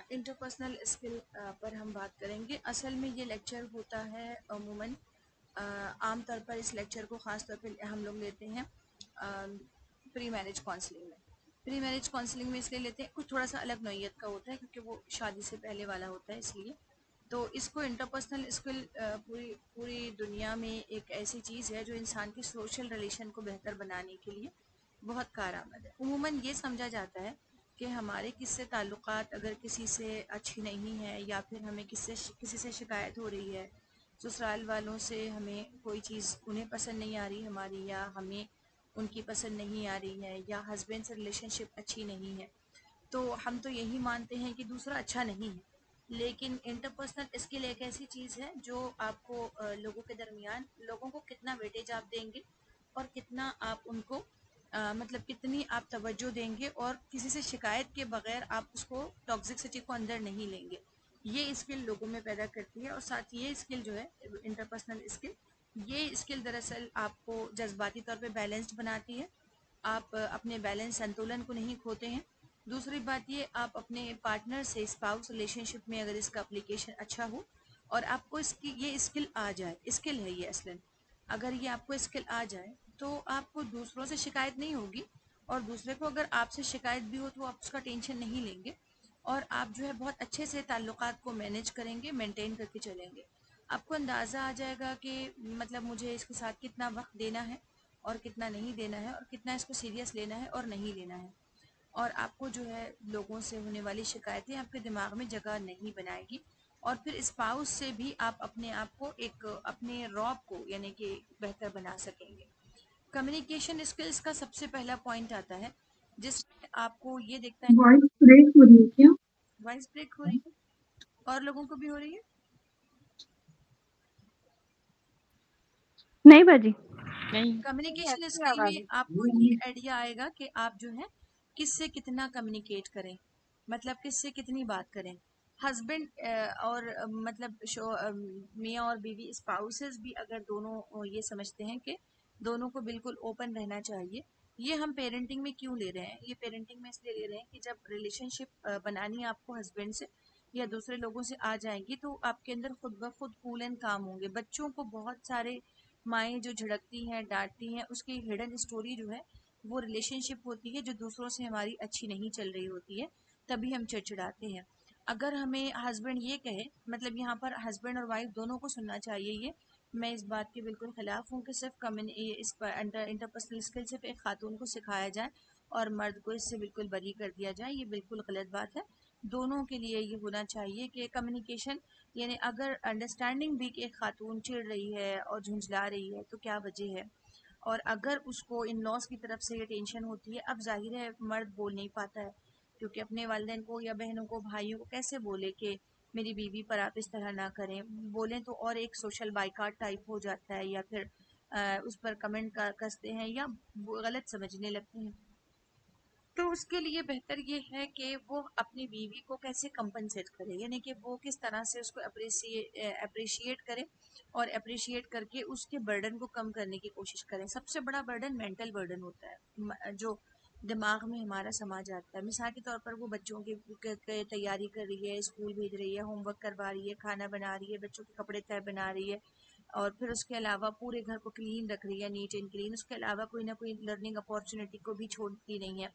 Interpersonal skill پر ہم بات کریں گے. اصل میں یہ لیکچر ہوتا ہے عموماً عام طور پر اس لیکچر کو خاص طور پہ ہم لوگ لیتے ہیں پری میرج کاؤنسلنگ میں. پری میرج کاؤنسلنگ میں اس لیے لیتے ہیں کچھ تھوڑا سا الگ نوعیت کا ہوتا ہے کیونکہ وہ شادی سے پہلے والا ہوتا ہے, اس لیے تو اس کو انٹرپرسنل اسکل پوری دنیا میں ایک ایسی چیز ہے جو انسان کی سوشل ریلیشن کو بہتر بنانے کے لیے بہت کارآمد ہے. عموماً یہ سمجھا جاتا ہے کہ ہمارے کس سے تعلقات اگر کسی سے اچھی نہیں ہے یا پھر ہمیں کسی سے شکایت ہو رہی ہے, سسرال والوں سے ہمیں کوئی چیز انہیں پسند نہیں آ رہی ہماری, یا ہمیں ان کی پسند نہیں آ رہی ہے, یا ہسبینڈ سے ریلیشن شپ اچھی نہیں ہے, تو ہم تو یہی مانتے ہیں کہ دوسرا اچھا نہیں ہے. لیکن انٹرپرسنل اسکل ایک ایسی چیز ہے جو آپ کو لوگوں کے درمیان لوگوں کو کتنا ویٹیج آپ دیں گے اور کتنا آپ ان کو مطلب کتنی آپ توجہ دیں گے اور کسی سے شکایت کے بغیر آپ اس کو ٹاکسکسٹی کو اندر نہیں لیں گے, یہ اسکل لوگوں میں پیدا کرتی ہے. اور ساتھ یہ اسکل جو ہے انٹرپرسنل اسکل, یہ اسکل دراصل آپ کو جذباتی طور پہ بیلنسڈ بناتی ہے. آپ اپنے بیلنس سنتولن کو نہیں کھوتے ہیں. دوسری بات یہ, آپ اپنے پارٹنر سے اسپاؤس ریلیشن شپ میں اگر اس کا اپلیکیشن اچھا ہو اور آپ کو اس کی یہ اسکل آ جائے, اسکل ہے یہ اصلاً, اگر یہ آپ کو اسکل آ جائے تو آپ کو دوسروں سے شکایت نہیں ہوگی, اور دوسرے کو اگر آپ سے شکایت بھی ہو تو آپ اس کا ٹینشن نہیں لیں گے, اور آپ جو ہے بہت اچھے سے تعلقات کو مینیج کریں گے, مینٹین کر کے چلیں گے. آپ کو اندازہ آ جائے گا کہ مطلب مجھے اس کے ساتھ کتنا وقت دینا ہے اور کتنا نہیں دینا ہے, اور کتنا اس کو سیریس لینا ہے اور نہیں لینا ہے. اور آپ کو جو ہے لوگوں سے ہونے والی شکایتیں آپ کے دماغ میں جگہ نہیں بنائے گی. اور پھر اسپاؤس سے بھی آپ اپنے آپ کو ایک اپنے رعب کو یعنی کہ بہتر بنا سکیں گے. کمیونیکیشن اسکلس کا سب سے پہلا پوائنٹ آتا ہے جس میں آپ کو یہ دیکھتا ہے. وائس بریک ہو رہی ہے کیا؟ وائس بریک ہو رہی ہے اور لوگوں کو بھی ہو رہی ہے. نہیں باجی, نہیں. کمیونیکیشن اسکل میں آپ کو یہ آئیڈیا آئے گا کہ آپ جو ہے کس سے کتنا کمیونیکیٹ کریں, مطلب کس سے کتنی بات کریں. ہسبینڈ اور مطلب میاں اور بیوی اسپاؤسز بھی اگر دونوں یہ سمجھتے ہیں کہ دونوں کو بالکل اوپن رہنا چاہیے. یہ ہم پیرنٹنگ میں کیوں لے رہے ہیں, یہ پیرنٹنگ میں اس لیے لے رہے ہیں کہ جب ریلیشن شپ بنانی ہے آپ کو ہسبینڈ سے یا دوسرے لوگوں سے آ جائیں گی تو آپ کے اندر خود بخود کول اینڈ کام ہوں گے. بچوں کو بہت سارے مائیں جو جھڑکتی ہیں ڈانٹتی ہیں اس کی ہڈن اسٹوری جو ہے وہ ریلیشن شپ ہوتی ہے جو دوسروں سے ہماری اچھی نہیں چل رہی ہوتی ہے, تبھی ہم چڑچڑاتے ہیں. اگر ہمیں ہسبینڈ یہ کہے, مطلب یہاں پر ہسبینڈ اور وائف دونوں کو سننا چاہیے, یہ میں اس بات کے بالکل خلاف ہوں کہ صرف اس انٹرپرسنل اسکل صرف ایک خاتون کو سکھایا جائے اور مرد کو اس سے بالکل بری کر دیا جائے, یہ بالکل غلط بات ہے. دونوں کے لیے یہ ہونا چاہیے کہ کمیونیکیشن, یعنی اگر انڈرسٹینڈنگ بھی کہ ایک خاتون چڑ رہی ہے اور جھنجھلا رہی ہے تو کیا وجہ ہے, اور اگر اس کو ان لاس کی طرف سے یہ ٹینشن ہوتی ہے. اب ظاہر ہے مرد بول نہیں پاتا ہے کیونکہ اپنے والدین کو یا بہنوں کو بھائیوں کو کیسے بولے کہ میری بیوی پر آپ اس طرح نہ کریں, بولیں تو اور ایک سوشل بائیکاٹ ٹائپ ہو جاتا ہے, یا پھر اس پر کمنٹ کستے ہیں یا غلط سمجھنے لگتے ہیں. تو اس کے لیے بہتر یہ ہے کہ وہ اپنی بیوی کو کیسے کمپنسیٹ کرے, یعنی کہ وہ کس طرح سے اس کو اپریشیٹ کرے اور اپریشیٹ کر کے اس کے برڈن کو کم کرنے کی کوشش کریں. سب سے بڑا برڈن مینٹل برڈن ہوتا ہے جو دماغ میں ہمارا سما جاتا ہے. مثال کے طور پر وہ بچوں کی تیاری کر رہی ہے, اسکول بھیج رہی ہے, ہوم ورک کروا رہی ہے, کھانا بنا رہی ہے, بچوں کے کپڑے طے بنا رہی ہے, اور پھر اس کے علاوہ پورے گھر کو کلین رکھ رہی ہے, نیٹ اینڈ کلین. اس کے علاوہ کوئی نہ کوئی لرننگ اپارچونیٹی کو بھی چھوڑتی نہیں ہے,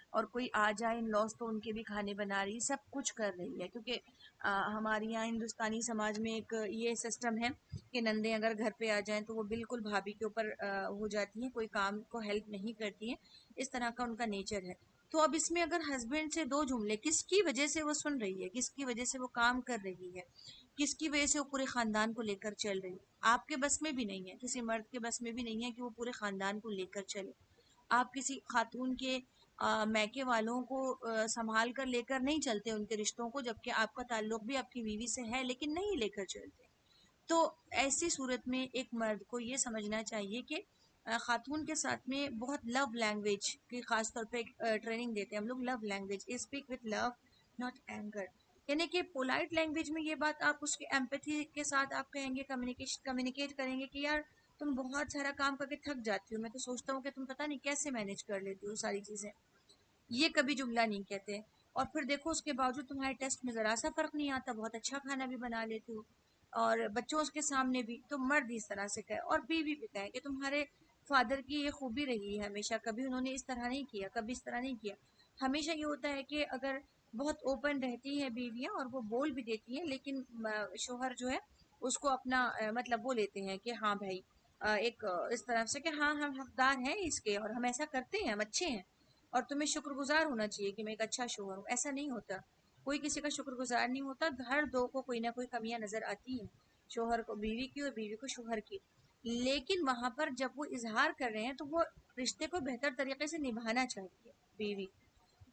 اور کوئی آ جائے ان لاس تو ان کے بھی کھانے بنا رہی ہے, سب کچھ کر رہی ہے. کیونکہ ہمارے یہاں ہندوستانی سماج میں ایک یہ سسٹم ہے کہ نندیں اگر گھر پہ آ جائیں تو وہ بالکل بھابھی کے اوپر ہو جاتی ہیں, کوئی کام کو ہیلپ نہیں کرتی ہیں, اس طرح کا ان کا نیچر ہے. تو اب اس میں اگر ہسبینڈ سے دو جملے, کس کی وجہ سے وہ سن رہی ہے, کس کی وجہ سے وہ کام کر رہی ہے, کس کی وجہ سے وہ پورے خاندان کو لے کر چل رہی ہے. آپ کے بس میں بھی نہیں ہے, کسی مرد کے بس میں بھی نہیں ہے کہ وہ پورے خاندان کو لے کر چلے. آپ کسی خاتون کے میکے والوں کو سنبھال کر لے کر نہیں چلتے ان کے رشتوں کو, جبکہ آپ کا تعلق بھی آپ کی بیوی سے ہے لیکن نہیں لے کر چلتے. تو ایسی صورت میں ایک مرد کو یہ سمجھنا چاہیے کہ خاتون کے ساتھ میں بہت لو لینگویج کی خاص طور پہ ٹریننگ دیتے ہیں ہم لوگ. Love language, speak with love not anger, یعنی کہ پولائٹ لینگویج میں یہ بات آپ اس کی ایمپیتھی کے ساتھ آپ کہیں گے, کمیونیکیٹ کریں گے کہ یار تم بہت سارا کام کر کے تھک جاتی ہو, میں تو سوچتا ہوں کہ تم پتہ نہیں کیسے مینیج کر لیتی ہو ساری چیزیں. یہ کبھی جملہ نہیں کہتے. اور پھر دیکھو اس کے باوجود تمہارے ٹیسٹ میں ذرا سا فرق نہیں آتا، بہت اچھا کھانا بھی بنا لیتے ہو، اور بچوں کے سامنے بھی. تو مرد اس طرح سے کہے اور بیوی بھی کہے کہ تمہارے فادر کی یہ خوبی رہی ہے ہمیشہ، کبھی انہوں نے اس طرح نہیں کیا، کبھی اس طرح نہیں کیا. ہمیشہ یہ ہوتا ہے کہ اگر بہت اوپن رہتی ہیں بیویاں اور وہ بول بھی دیتی ہیں، لیکن شوہر جو ہے اس کو اپنا مطلب وہ لیتے ہیں کہ ہاں بھائی ایک اس طرح سے کہ ہاں ہم حقدار ہیں اس کے، اور ہم ایسا کرتے ہیں، ہم اچھے ہیں، اور تمہیں شکر گزار ہونا چاہیے کہ میں ایک اچھا شوہر ہوں. ایسا نہیں ہوتا، کوئی کسی کا شکر گزار نہیں ہوتا. ہر دو کو کوئی نہ کوئی کمیاں نظر آتی ہیں، شوہر کو بیوی کی اور بیوی کو شوہر کی. لیکن وہاں پر جب وہ اظہار کر رہے ہیں تو وہ رشتے کو بہتر طریقے سے نبھانا چاہیے بیوی.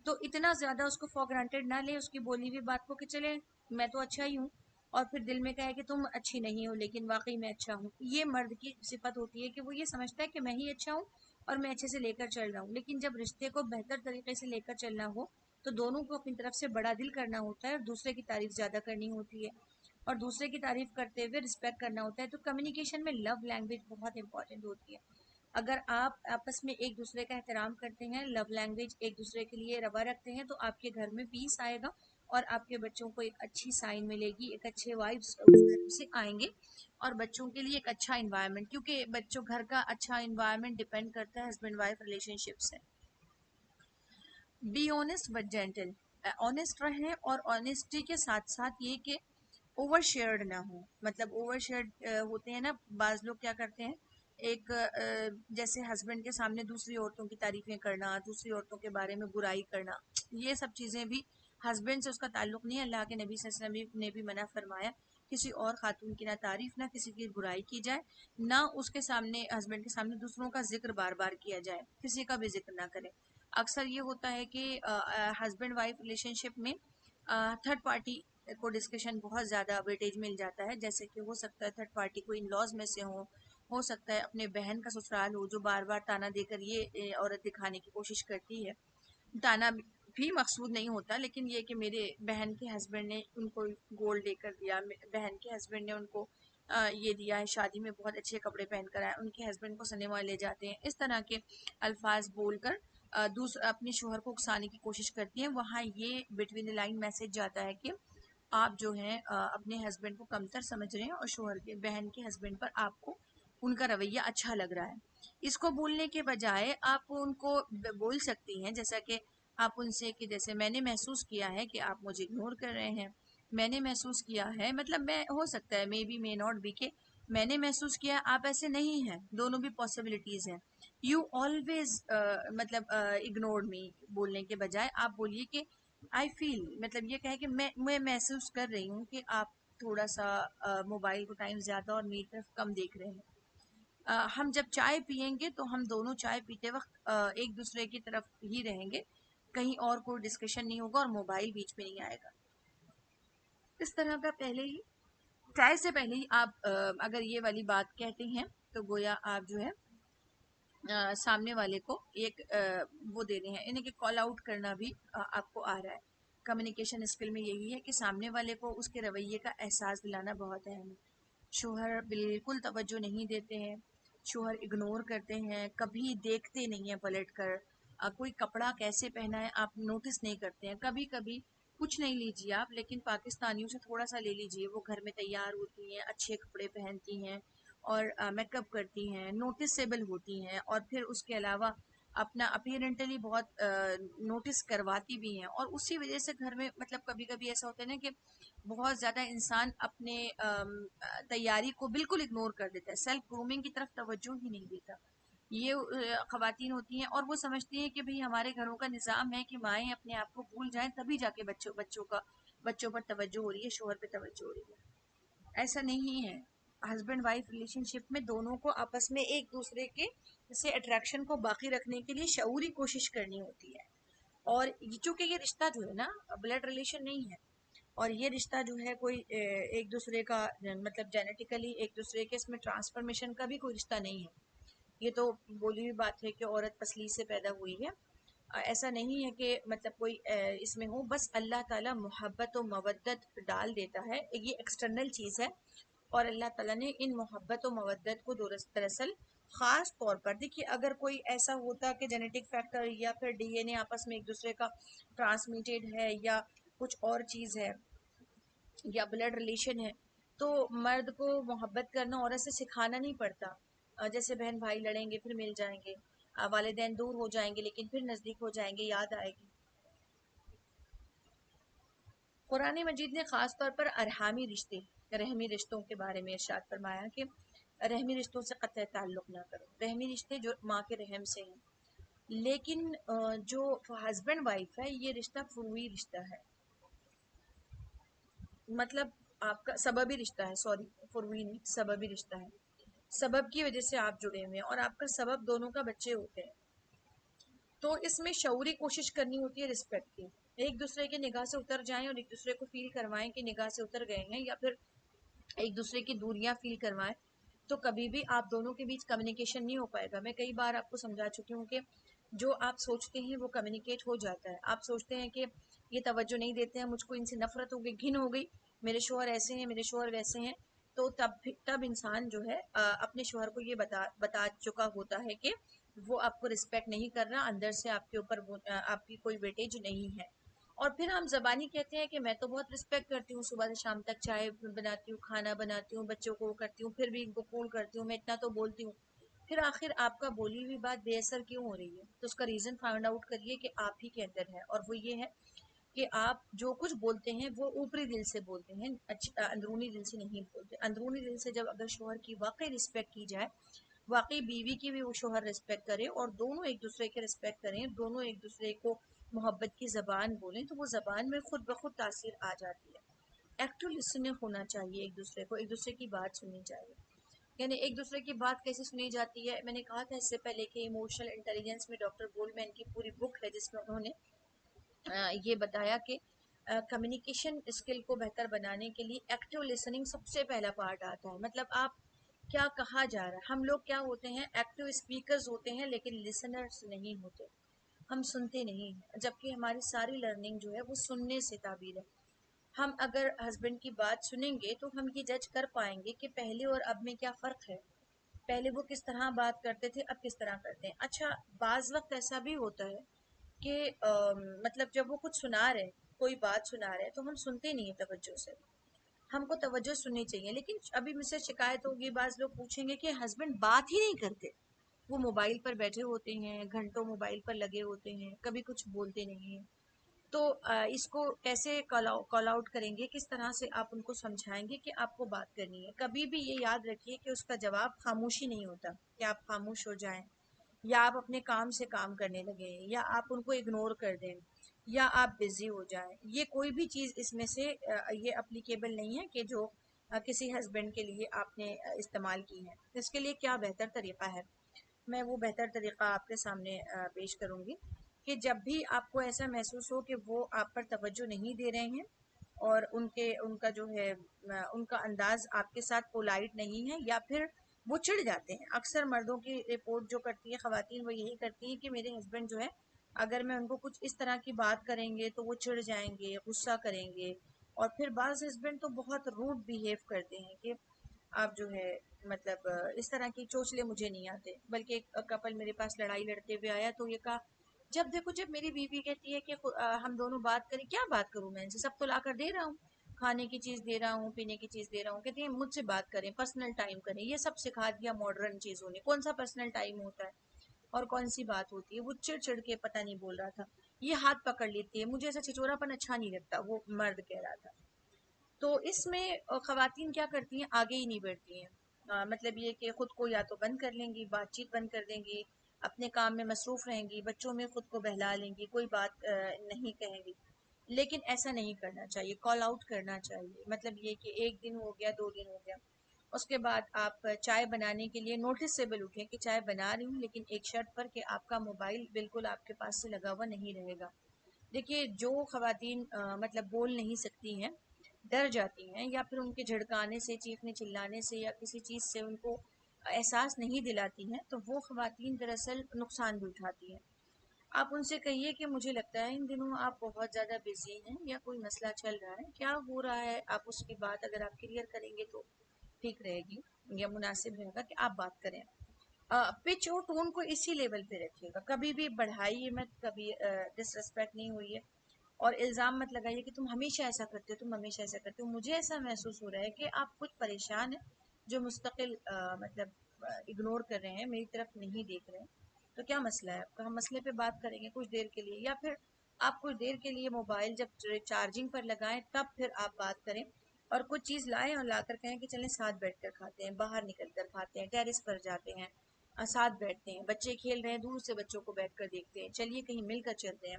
تو اتنا زیادہ اس کو فور گرانٹیڈ نہ لے اس کی بولی ہوئی بات کو کہ چلے میں تو اچھا ہی ہوں، اور پھر دل میں کہے کہ تم اچھی نہیں ہو لیکن واقعی میں اچھا ہوں. یہ مرد کی صفت ہوتی ہے کہ وہ یہ سمجھتا ہے کہ میں ہی اچھا ہوں اور میں اچھے سے لے کر چل رہا ہوں. لیکن جب رشتے کو بہتر طریقے سے لے کر چلنا ہو تو دونوں کو اپنی طرف سے بڑا دل کرنا ہوتا ہے، اور دوسرے کی تعریف زیادہ کرنی ہوتی ہے، اور دوسرے کی تعریف کرتے ہوئے رسپیکٹ کرنا ہوتا ہے. تو کمیونیکیشن میں لو لینگویج بہت امپورٹنٹ ہوتی ہے. اگر آپ آپس میں ایک دوسرے کا احترام کرتے ہیں، لو لینگویج ایک دوسرے کے لیے روا رکھتے ہیں، تو آپ کے گھر میں پیس آئے گا، اور آپ کے بچوں کو ایک اچھی سائن ملے گی، ایک اچھے وائبس گھر سے آئیں گے، اور بچوں کے لیے ایک اچھا انوائرمنٹ، کیونکہ بچوں گھر کا اچھا انوائرمنٹ ڈیپینڈ کرتا ہے ہسبینڈ وائف ریلیشن شپ سے. Be honest but gentle, honest رہیں، اور آنیسٹی کے ساتھ ساتھ یہ کہ اوور شیئرڈ نہ ہو. مطلب اوور شیئرڈ ہوتے ہیں نا بعض لوگ، کیا کرتے ہیں ایک جیسے ہسبینڈ کے سامنے دوسری عورتوں کی تعریفیں کرنا، دوسری عورتوں کے بارے میں برائی کرنا، یہ سب چیزیں بھی ہسبینڈ سے اس کا تعلق نہیں ہے. اللہ کے نبی صلی اللہ علیہ وسلم نے بھی منع فرمایا کسی اور خاتون کی نہ تعریف، نہ کسی کی برائی کی جائے، نہ اس کے سامنے ہسبینڈ کے سامنے دوسروں کا ذکر بار بار کیا جائے، کسی کا بھی ذکر نہ کرے. اکثر یہ ہوتا ہے کہ ہسبینڈ وائف ریلیشن شپ میں تھرڈ پارٹی کو ڈسکشن بہت زیادہ ویٹیج مل جاتا ہے. جیسے کہ ہو سکتا ہے تھرڈ پارٹی کوئی ان لاز میں سے ہو سکتا ہے اپنے بہن کا سسرال ہو جو بار بار تانا دے کر یہ عورت دکھانے کی کوشش کرتی ہے. تانا بھی مقصود نہیں ہوتا، لیکن یہ کہ میرے بہن کے ہسبینڈ نے ان کو گولڈ دے کر دیا، بہن کے ہسبینڈ نے ان کو یہ دیا ہے، شادی میں بہت اچھے کپڑے پہن کر آئے، ان کے ہسبینڈ کو سنیما لے جاتے ہیں، اس طرح کے الفاظ بول کر اپنے شوہر کو اکسانے کی کوشش کرتی ہیں. وہاں یہ بٹوین لائن میسج جاتا ہے کہ آپ جو ہیں اپنے ہسبینڈ کو کمتر سمجھ رہے ہیں، اور شوہر کے بہن کے ہسبینڈ پر آپ کو ان کا رویہ اچھا لگ رہا ہے. اس کو بولنے کے بجائے آپ ان کو بول سکتی ہیں، جیسا کہ آپ ان سے کہ جیسے میں نے محسوس کیا ہے کہ آپ مجھے اگنور کر رہے ہیں، میں نے محسوس کیا ہے، مطلب میں ہو سکتا ہے maybe may not be کہ میں نے محسوس کیا آپ ایسے نہیں ہیں، دونوں بھی پاسبلٹیز ہیں. یو آلویز مطلب اگنور می بولنے کے بجائے آپ بولیے کہ آئی فیل، مطلب یہ کہے کہ میں محسوس کر رہی ہوں کہ آپ تھوڑا سا موبائل کو ٹائم زیادہ اور میری طرف کم دیکھ رہے ہیں. ہم جب چائے پئیں گے تو ہم دونوں چائے پیتے وقت ایک دوسرے کی طرف ہی رہیں گے، کہیں اور کوئی ڈسکشن نہیں ہوگا اور موبائل بیچ میں نہیں آئے گا. اس طرح کا پہلے ہی چائے سے پہلے ہی آپ اگر یہ والی بات کہتے ہیں تو گویا آپ جو ہے سامنے والے کو ایک وہ دے رہے ہیں، یعنی کہ کال آؤٹ کرنا بھی آپ کو آ رہا ہے. کمیونیکیشن اسکل میں یہی ہے کہ سامنے والے کو اس کے رویے کا احساس دلانا بہت اہم ہے. شوہر بالکل توجہ نہیں دیتے ہیں، شوہر اگنور کرتے ہیں، کبھی دیکھتے نہیں ہیں پلٹ کر، کوئی کپڑا کیسے پہنا ہے آپ نوٹس نہیں کرتے ہیں. کبھی کبھی کچھ نہیں لیجیے آپ، لیکن پاکستانیوں سے تھوڑا سا لے لیجیے، وہ گھر میں تیار ہوتی ہیں، اچھے کپڑے پہنتی ہیں اور میک اپ کرتی ہیں، نوٹسیبل ہوتی ہیں، اور پھر اس کے علاوہ اپنا اپیرنٹلی بہت نوٹس کرواتی بھی ہیں. اور اسی وجہ سے گھر میں مطلب کبھی کبھی ایسا ہوتا ہے نا کہ بہت زیادہ انسان اپنے تیاری کو بالکل اگنور کر دیتا ہے، سیلف گرومنگ کی طرف توجہ ہی نہیں دیتا. یہ خواتین ہوتی ہیں اور وہ سمجھتی ہیں کہ بھئی ہمارے گھروں کا نظام ہے کہ مائیں اپنے آپ کو بھول جائیں تبھی جا کے بچوں پر توجہ ہو رہی ہے، شوہر پہ توجہ ہو رہی ہے. ایسا نہیں ہے. ہسبینڈ وائف ریلیشن شپ میں دونوں کو آپس میں ایک دوسرے کے سے اٹریکشن کو باقی رکھنے کے لیے شعوری کوشش کرنی ہوتی ہے. اور چونکہ یہ رشتہ جو ہے نا بلڈ ریلیشن نہیں ہے، اور یہ رشتہ جو ہے کوئی ایک دوسرے کا مطلب جینیٹیکلی ایک دوسرے کے اس میں ٹرانسفارمیشن کا بھی کوئی رشتہ نہیں ہے. یہ تو بولی ہوئی بات ہے کہ عورت پسلی سے پیدا ہوئی ہے. ایسا نہیں ہے کہ مطلب کوئی اس میں ہو، بس اللہ تعالیٰ محبت و مودت ڈال دیتا ہے، یہ ایکسٹرنل چیز ہے. اور اللہ تعالیٰ نے ان محبت و مودت کو دراصل خاص طور پر دیکھیے اگر کوئی ایسا ہوتا کہ جینیٹک فیکٹر یا پھر ڈی این اے آپس میں ایک دوسرے کا ٹرانسمیٹیڈ ہے یا کچھ اور چیز ہے یا بلڈ ریلیشن ہے، تو مرد کو محبت کرنا عورت سے سکھانا نہیں پڑتا۔ جیسے بہن بھائی لڑیں گے پھر مل جائیں گے، والدین دور ہو جائیں گے لیکن پھر نزدیک ہو جائیں گے، یاد آئے گی۔ قرآن مجید نے خاص طور پر ارحامی رشتے، رحمی رشتوں کے بارے میں ارشاد فرمایا کہ رحمی رشتوں سے قطع تعلق نہ کرو، رحمی رشتے جو ماں کے رحم سے ہیں۔ لیکن جو ہسبینڈ وائف ہے یہ رشتہ فروئی رشتہ ہے، مطلب آپ کا سببی رشتہ ہے، سوری فروئی نہیں، سببی رشتہ ہے، سبب کی وجہ سے آپ جڑے ہوئے ہیں اور آپ کا سبب دونوں کا بچے ہوتے ہیں۔ تو اس میں شعوری کوشش کرنی ہوتی ہے رسپیکٹ کی، ایک دوسرے کے نگاہ سے اتر جائیں اور ایک دوسرے کو فیل کروائیں کہ نگاہ سے اتر گئے ہیں، یا پھر ایک دوسرے کی دوریاں فیل کروائیں، تو کبھی بھی آپ دونوں کے بیچ کمیونیکیشن نہیں ہو پائے گا۔ میں کئی بار آپ کو سمجھا چکی ہوں کہ جو آپ سوچتے ہیں وہ کمیونیکیٹ ہو جاتا ہے۔ آپ سوچتے ہیں کہ یہ توجہ نہیں دیتے ہیں، مجھ کو ان سے نفرت ہو گئی، گھن ہو گئی، میرے شوہر ایسے ہیں، میرے شوہر ویسے ہیں، تو تب انسان جو ہے اپنے شوہر کو یہ بتا چکا ہوتا ہے کہ وہ آپ کو رسپیکٹ نہیں کر رہا، اندر سے آپ کے اوپر آپ کی کوئی ویٹیج نہیں ہے۔ اور پھر ہم زبانی کہتے ہیں کہ میں تو بہت رسپیکٹ کرتی ہوں، صبح سے شام تک چائے بناتی ہوں، کھانا بناتی ہوں، بچوں کو کرتی ہوں، پھر بھی ان کو کول کرتی ہوں، میں اتنا تو بولتی ہوں۔ پھر آخر آپ کا بولی ہوئی بات بے اثر کیوں ہو رہی ہے؟ تو اس کا ریزن فائنڈ آؤٹ کریے کہ آپ ہی کے اندر ہے، اور وہ یہ ہے کہ آپ جو کچھ بولتے ہیں وہ اوپری دل سے بولتے ہیں، اندرونی دل سے نہیں بولتے۔ اندرونی دل سے جب اگر شوہر کی واقعی رسپیکٹ کی جائے، واقعی بیوی کی بھی وہ شوہر رسپیکٹ کرے اور دونوں ایک دوسرے کے رسپیکٹ کریں، دونوں ایک دوسرے کو محبت کی زبان بولیں، تو وہ زبان میں خود بخود تاثیر آ جاتی ہے۔ ایکٹیو لسننگ ہونا چاہیے، ایک دوسرے کو، ایک دوسرے کی بات سننی چاہیے۔ یعنی ایک دوسرے کی بات کیسے سنی جاتی ہے؟ میں نے کہا تھا اس سے پہلے کہ ایموشنل انٹیلیجنس میں ڈاکٹر گولڈمین کی پوری بک ہے جس میں انہوں نے یہ بتایا کہ کمیونیکیشن اسکل کو بہتر بنانے کے لیے ایکٹیو لسننگ سب سے پہلا پارٹ آتا ہے۔ مطلب آپ کیا کہا جا رہا ہے، ہم لوگ کیا ہوتے ہیں، ایکٹیو اسپیکرز ہوتے ہیں لیکن لسنرز نہیں ہوتے، ہم سنتے نہیں ہیں، جبکہ ہماری ساری لرننگ جو ہے وہ سننے سے تعبیر ہے۔ ہم اگر ہسبینڈ کی بات سنیں گے تو ہم یہ جج کر پائیں گے کہ پہلے اور اب میں کیا فرق ہے، پہلے وہ کس طرح بات کرتے تھے، اب کس طرح کرتے ہیں۔ اچھا بعض وقت ایسا بھی ہوتا ہے کہ مطلب جب وہ کچھ سنا رہے، کوئی بات سنا رہے، تو ہم سنتے نہیں ہیں توجہ سے، ہم کو توجہ سننی چاہیے۔ لیکن ابھی مجھ سے شکایت ہوگی، بعض لوگ پوچھیں گے کہ ہسبینڈ بات ہی نہیں کرتے، وہ موبائل پر بیٹھے ہوتے ہیں، گھنٹوں موبائل پر لگے ہوتے ہیں، کبھی کچھ بولتے نہیں ہیں۔ تو اس کو کیسے کال آؤٹ کریں گے، کس طرح سے آپ ان کو سمجھائیں گے کہ آپ کو بات کرنی ہے؟ کبھی بھی یہ یاد رکھیے کہ اس کا جواب خاموشی نہیں ہوتا کہ آپ خاموش ہو جائیں، یا آپ اپنے کام سے کام کرنے لگیں، یا آپ ان کو اگنور کر دیں، یا آپ بزی ہو جائیں۔ یہ کوئی بھی چیز اس میں سے یہ اپلیکیبل نہیں ہے کہ جو کسی ہسبینڈ کے لیے آپ نے استعمال کی ہے۔ اس کے لیے کیا بہتر طریقہ ہے، میں وہ بہتر طریقہ آپ کے سامنے پیش کروں گی کہ جب بھی آپ کو ایسا محسوس ہو کہ وہ آپ پر توجہ نہیں دے رہے ہیں اور ان کا جو ہے ان کا انداز آپ کے ساتھ پولائٹ نہیں ہے، یا پھر وہ چڑ جاتے ہیں۔ اکثر مردوں کی رپورٹ جو کرتی ہے خواتین، وہ یہی کرتی ہیں کہ میرے ہسبینڈ جو ہے اگر میں ان کو کچھ اس طرح کی بات کریں گے تو وہ چڑ جائیں گے، غصہ کریں گے۔ اور پھر بعض ہسبینڈ تو بہت روڈ بیہیو کرتے ہیں کہ آپ جو ہے مطلب اس طرح کی چوچلے مجھے نہیں آتے۔ بلکہ ایک کپل میرے پاس لڑائی لڑتے ہوئے آیا تو یہ کہا، جب دیکھو جب میری بیوی کہتی ہے کہ ہم دونوں بات کریں، کیا بات کروں میں ان سے، سب تو لا کر دے رہا ہوں، کھانے کی چیز دے رہا ہوں، پینے کی چیز دے رہا ہوں، کہتی ہیں مجھ سے بات کریں، پرسنل ٹائم کریں، یہ سب سکھا دیا ماڈرن چیزوں نے، کون سا پرسنل ٹائم ہوتا ہے اور کون سی بات ہوتی ہے۔ وہ چڑ چڑ کے پتہ نہیں بول رہا تھا، یہ ہاتھ پکڑ لیتی ہے، مجھے ایسا چھچورا پن اچھا نہیں لگتا، وہ مرد کہہ رہا تھا۔ تو اس میں خواتین کیا کرتی ہیں، آگے ہی نہیں بڑھتی ہیں، مطلب یہ کہ خود کو یا تو بند کر لیں گی، بات چیت بند کر دیں گی، اپنے کام میں مصروف رہیں گی، بچوں میں خود کو بہلا لیں گی، کوئی بات نہیں کہیں گی۔ لیکن ایسا نہیں کرنا چاہیے، کال آؤٹ کرنا چاہیے۔ مطلب یہ کہ ایک دن ہو گیا، 2 دن ہو گیا، اس کے بعد آپ چائے بنانے کے لیے نوٹسیبل اٹھیں کہ چائے بنا رہی ہوں، لیکن ایک شرط پر کہ آپ کا موبائل بالکل آپ کے پاس سے لگا ہوا نہیں رہے گا۔ دیکھیے جو خواتین مطلب بول نہیں سکتی ہیں، ڈر جاتی ہیں، یا پھر ان کے جھڑکانے سے، چیخنے چلانے سے، یا کسی چیز سے ان کو احساس نہیں دلاتی ہیں، تو وہ خواتین دراصل نقصان بھی اٹھاتی ہیں۔ آپ ان سے کہیے کہ مجھے لگتا ہے ان دنوں آپ بہت زیادہ بزی ہیں، یا کوئی مسئلہ چل رہا ہے، کیا ہو رہا ہے، آپ اس کی بات اگر آپ کلیئر کریں گے تو ٹھیک رہے گی، یا مناسب رہے گا کہ آپ بات کریں۔ پچ اور ٹون کو اسی لیول پہ رکھیے گا، کبھی بھی بڑھائیے مت، کبھی ڈس رسپیکٹ نہیں ہوئی ہے، اور الزام مت لگائیے کہ تم ہمیشہ ایسا کرتے ہو، تم ہمیشہ ایسا کرتے ہو. مجھے ایسا محسوس ہو رہا ہے کہ آپ کچھ پریشان ہیں، جو مستقل مطلب اگنور کر رہے ہیں، میری طرف نہیں دیکھ رہے ہیں. تو کیا مسئلہ ہے آپ کا؟ ہم مسئلے پہ بات کریں گے کچھ دیر کے لیے، یا پھر آپ کچھ دیر کے لیے موبائل جب چارجنگ پر لگائیں تب پھر آپ بات کریں، اور کچھ چیز لائیں اور لا کر کہیں کہ چلیں ساتھ بیٹھ کر کھاتے ہیں، باہر نکل کر کھاتے ہیں، ٹیرس پر جاتے ہیں، ساتھ بیٹھتے ہیں، بچے کھیل رہے ہیں دور سے بچوں کو بیٹھ کر دیکھتے ہیں، چلیے کہیں مل کر چلتے ہیں.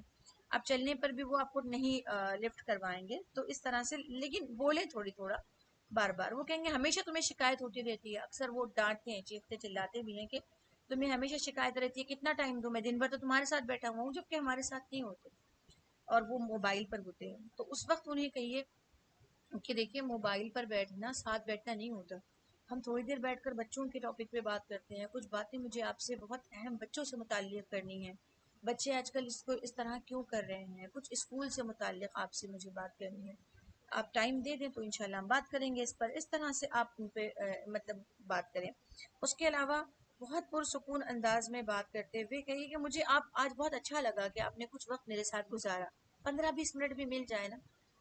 اب چلنے پر بھی وہ آپ کو نہیں لفٹ کروائیں گے، تو اس طرح سے لیکن بولیں تھوڑی تھوڑا بار بار. وہ کہیں گے ہمیشہ تمہیں شکایت ہوتی رہتی ہے، اکثر وہ ڈانٹتے ہیں، چیختے چلاتے بھی ہیں کہ تمہیں ہمیشہ شکایت رہتی ہے، کتنا ٹائم دوں میں، دن بھر تو تمہارے ساتھ بیٹھا ہوا ہوں، جبکہ ہمارے ساتھ نہیں ہوتے اور وہ موبائل پر ہوتے ہیں. تو اس وقت انہیں کہیے کہ دیکھیے موبائل پر بیٹھنا ساتھ بیٹھنا نہیں ہوتا. ہم تھوڑی دیر بیٹھ کر بچوں کے ٹاپک پہ بات کرتے ہیں، کچھ باتیں مجھے آپ سے بہت اہم بچوں سے متعلق کرنی ہے، بچے آج کل اس کو اس طرح کیوں کر رہے ہیں، کچھ اسکول سے متعلق آپ سے مجھے بات کرنی ہے، آپ ٹائم دے دیں تو انشاءاللہ ہم بات کریں گے اس پر. اس طرح سے آپ ان پہ مطلب بات کریں. اس کے علاوہ بہت پرسکون انداز میں بات کرتے ہوئے کہیے کہ مجھے آپ آج بہت اچھا لگا کہ آپ نے کچھ وقت میرے ساتھ گزارا. 15-20 منٹ بھی مل جائے نا